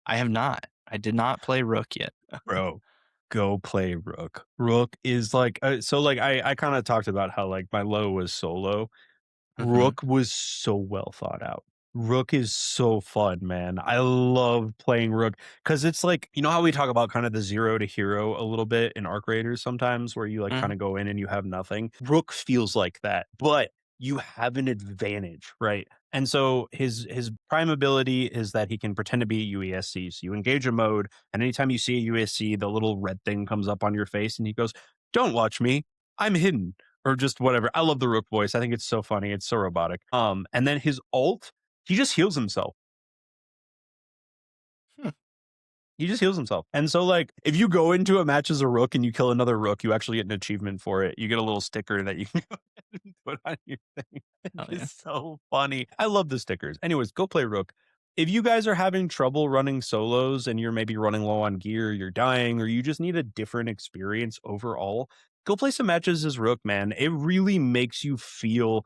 I have not. I did not play Rook yet. Bro, go play Rook. Rook is like so like I kind of talked about how like my low was solo. Hmm. Rook was so well thought out. Rook is so fun, man. I love playing Rook because it's like, you know how we talk about kind of the zero to hero a little bit in Arc Raiders sometimes, where you like kind Hmm. of go in and you have nothing. Rook feels like that, but you have an advantage, right? And so his prime ability is that he can pretend to be a UESC. So you engage a mode, and anytime you see a UESC, the little red thing comes up on your face, and he goes, "Don't watch me. I'm hidden." Or just whatever. I love the Rook voice. I think it's so funny. It's so robotic. And then his ult, he just heals himself. Hmm. He just heals himself. And so, like, if you go into a match as a Rook and you kill another Rook, you actually get an achievement for it. You get a little sticker that you can go ahead and put on your thing. Oh yeah. It's so funny. I love the stickers. Anyways, go play Rook. If you guys are having trouble running solos and you're maybe running low on gear, you're dying, or you just need a different experience overall, go play some matches as Rook, man. It really makes you feel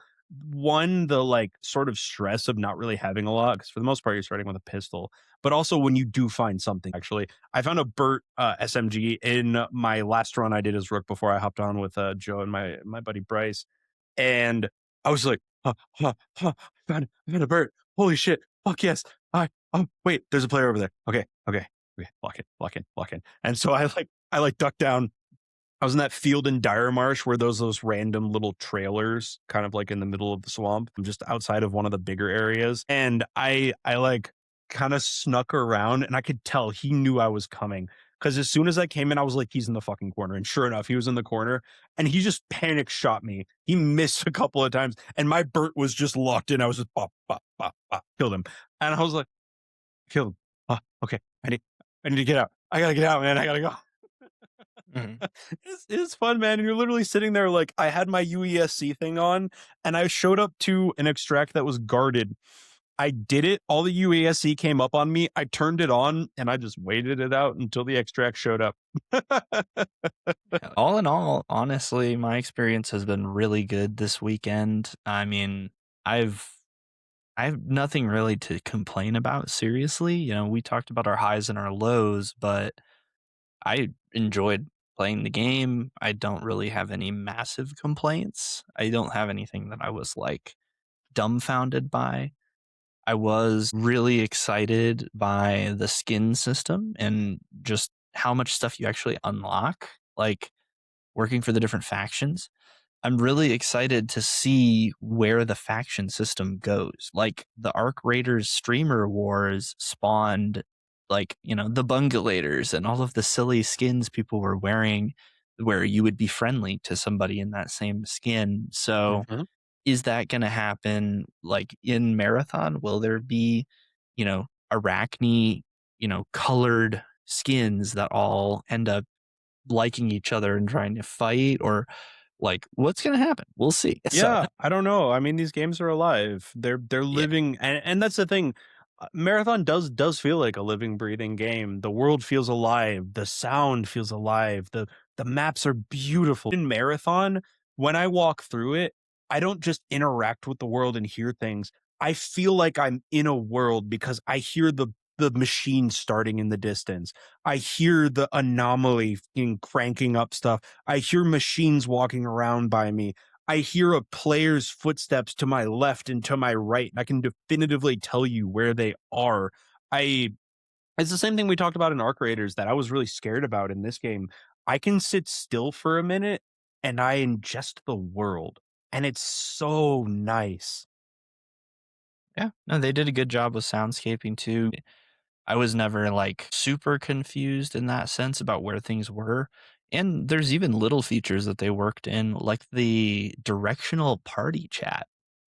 one, the like sort of stress of not really having a lot, because for the most part, you're starting with a pistol, but also when you do find something. Actually, I found a Burt SMG in my last run I did as Rook before I hopped on with Joe and my buddy Bryce, and I was like, huh, huh, huh, I found a Burt. Holy shit! Fuck yes! Wait, there's a player over there. Okay, okay, okay. Lock it, lock in, lock in. And so I ducked down. I was in that field in Dire Marsh where those random little trailers, kind of like in the middle of the swamp, just outside of one of the bigger areas. And I like kind of snuck around, and I could tell he knew I was coming. Cause as soon as I came in, I was like, he's in the fucking corner. And sure enough, he was in the corner and he just panic shot me. He missed a couple of times and my Burt was just locked in. I was just pop, pop, pop, pop, killed him. And I was like, killed him. Okay. I need to get out. I gotta get out, man. I gotta go. Mhm. It's fun, man. And you're literally sitting there like I had my UESC thing on and I showed up to an extract that was guarded. I did it. All the UESC came up on me. I turned it on and I just waited it out until the extract showed up. Yeah, all in all, honestly, my experience has been really good this weekend. I mean, I've I have nothing really to complain about, seriously. We talked about our highs and our lows, but I enjoyed playing the game. I don't really have any massive complaints. I don't have anything that I was like dumbfounded by. I was really excited by the skin system and just how much stuff you actually unlock, like working for the different factions. I'm really excited to see where the faction system goes. Like the Arc Raiders streamer wars spawned like, the bungalators and all of the silly skins people were wearing where you would be friendly to somebody in that same skin. So Mhm. is that going to happen like in Marathon? Will there be, Arachne, colored skins that all end up liking each other and trying to fight, or like what's going to happen? We'll see. So, Yeah, I don't know. I mean, these games are alive. They're yeah. living, and that's the thing. Marathon does feel like a living, breathing game. The world feels alive. The sound feels alive. The maps are beautiful. In Marathon, when I walk through it, I don't just interact with the world and hear things. I feel like I'm in a world because I hear the machine starting in the distance. I hear the anomaly in cranking up stuff. I hear machines walking around by me. I hear a player's footsteps to my left and to my right, and I can definitively tell you where they are. I It's the same thing we talked about in Arc Raiders that I was really scared about in this game. I can sit still for a minute and I ingest the world, and it's so nice. Yeah, no, they did a good job with soundscaping too. I was never like super confused in that sense about where things were. And there's even little features that they worked in, like the directional party chat.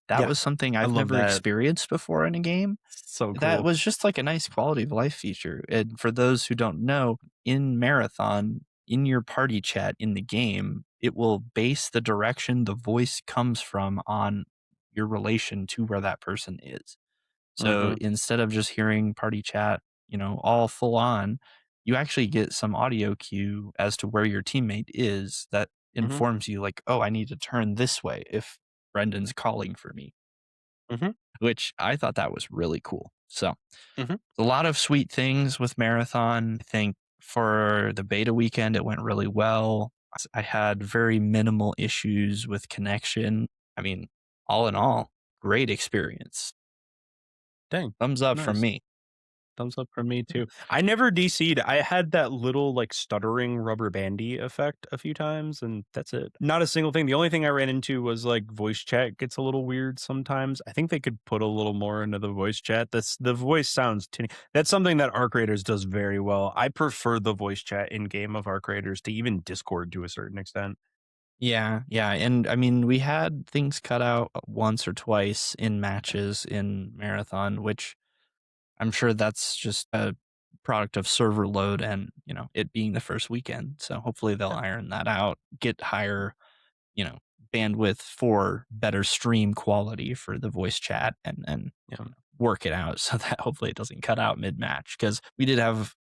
That Yeah, was something I I've love never that. experienced before in a game. So That cool. was just like a nice quality of life feature. And for those who don't know, in Marathon, in your party chat in the game, it will base the direction the voice comes from on your relation to where that person is. So Mhm, instead of just hearing party chat, all full on, you actually get some audio cue as to where your teammate is that mhm, informs you, like, oh, I need to turn this way if Brendan's calling for me, mhm, which I thought that was really cool. So mhm. a lot of sweet things with Marathon. I think for the beta weekend, it went really well. I had very minimal issues with connection. I mean, all in all, great experience. Dang, Thumbs up from nice. me. Thumbs up from me too. I never DC'd. I had that little like stuttering rubber bandy effect a few times, and that's it. Not a single thing. The only thing I ran into was like voice chat gets a little weird sometimes. I think they could put a little more into the voice chat. That's the voice sounds tinny. That's something that Arc Raiders does very well. I prefer the voice chat in game of Arc Raiders to even Discord to a certain extent. Yeah, yeah, and I mean, we had things cut out once or twice in matches in Marathon, which I'm sure that's just a product of server load and, it being the first weekend. So hopefully they'll Yeah, iron that out, get higher, you know, bandwidth for better stream quality for the voice chat and yeah. work it out so that hopefully it doesn't cut out mid match because we did have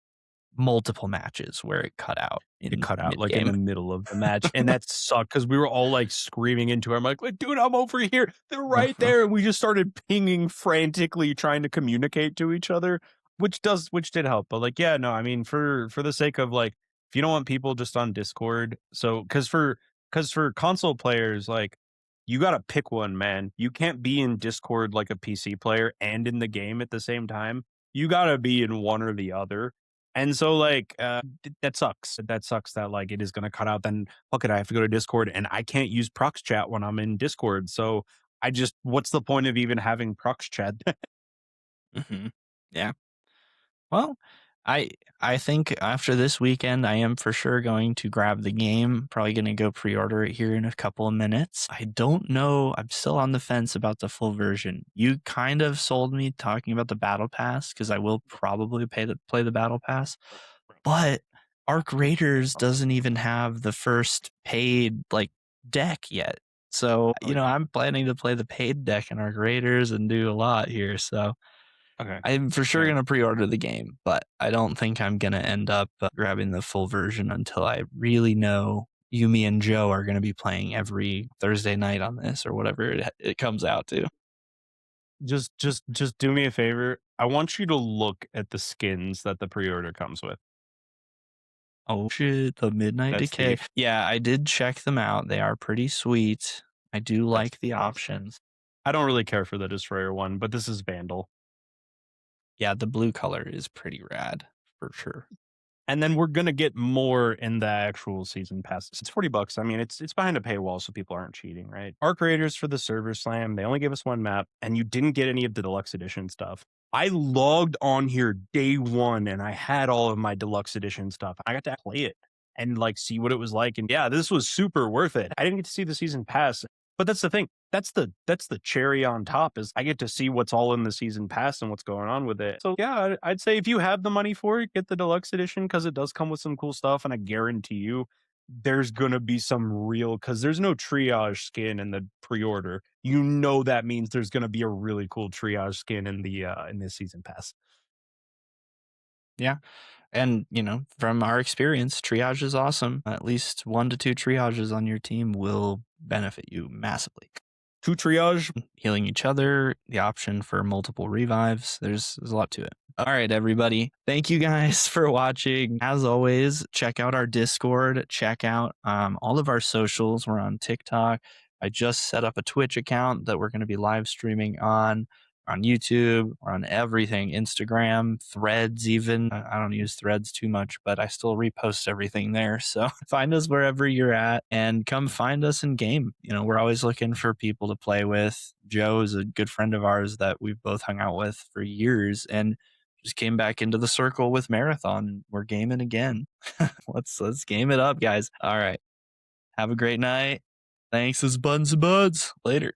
multiple matches where it cut out It in cut out, mid like, in game. the middle of the match, and that sucked because we were all, like, screaming into it. I'm like, "Dude, I'm over here. They're right there," and we just started pinging frantically trying to communicate to each other, which did help, but, like, yeah, no, I mean, for the sake of, like, if you don't want people just on Discord, so because for console players, like, you gotta pick one, man. You can't be in Discord like a PC player and in the game at the same time. You gotta be in one or the other. And so, like, that sucks. That sucks that, like, it is gonna cut out, then fuck it, I have to go to Discord, and I can't use prox chat when I'm in Discord, so I just what's the point of even having prox chat? Mhm. Yeah. Well, I I think after this weekend, I am for sure going to grab the game. Probably going to go pre-order it here in a couple of minutes. I don't know. I'm still on the fence about the full version. You kind of sold me talking about the battle pass because I will probably play the battle pass. But Arc Raiders doesn't even have the first paid like deck yet. So, Oh, yeah. I'm planning to play the paid deck in Arc Raiders and do a lot here. So Okay. I'm for sure Yeah. gonna pre-order the game, but I don't think I'm gonna end up grabbing the full version until I really know Yumi and Joe are gonna be playing every Thursday night on this or whatever it comes out to. Just do me a favor. I want you to look at the skins that the pre-order comes with. Oh shit, the Midnight That's Decay. Thief. Yeah, I did check them out. They are pretty sweet. I do That's like the awesome. options. I don't really care for the Destroyer one, but this is Vandal. Yeah, the blue color is pretty rad for sure. And then we're gonna get more in the actual season pass. It's $40. I mean, it's behind a paywall, so people aren't cheating, right? Our creators for the server slam, they only gave us one map, and you didn't get any of the deluxe edition stuff. I logged on here day one and I had all of my deluxe edition stuff. I got to play it and like see what it was like. And yeah, this was super worth it. I didn't get to see the season pass, but that's the thing. That's the cherry on top is I get to see what's all in the season pass and what's going on with it. So yeah, I'd say if you have the money for it, get the deluxe edition because it does come with some cool stuff, and I guarantee you there's gonna be some real because there's no triage skin in the pre-order. You know that means there's gonna be a really cool triage skin in the season pass. Yeah. And, from our experience, triage is awesome. At least 1 to 2 triages on your team will benefit you massively. To triage, Healing each other, the option for multiple revives. There's a lot to it. All right, everybody. Thank you guys for watching. As always, check out our Discord. Check out all of our socials. We're on TikTok. I just set up a Twitch account that we're going to be live streaming on YouTube, or on everything, Instagram, Threads even. I don't use Threads too much, but I still repost everything there. So find us wherever you're at and come find us in game. We're always looking for people to play with. Joe is a good friend of ours that we've both hung out with for years and just came back into the circle with Marathon. We're gaming again. Let's game it up, guys. All right. Have a great night. Thanks, as buns and buds. Later.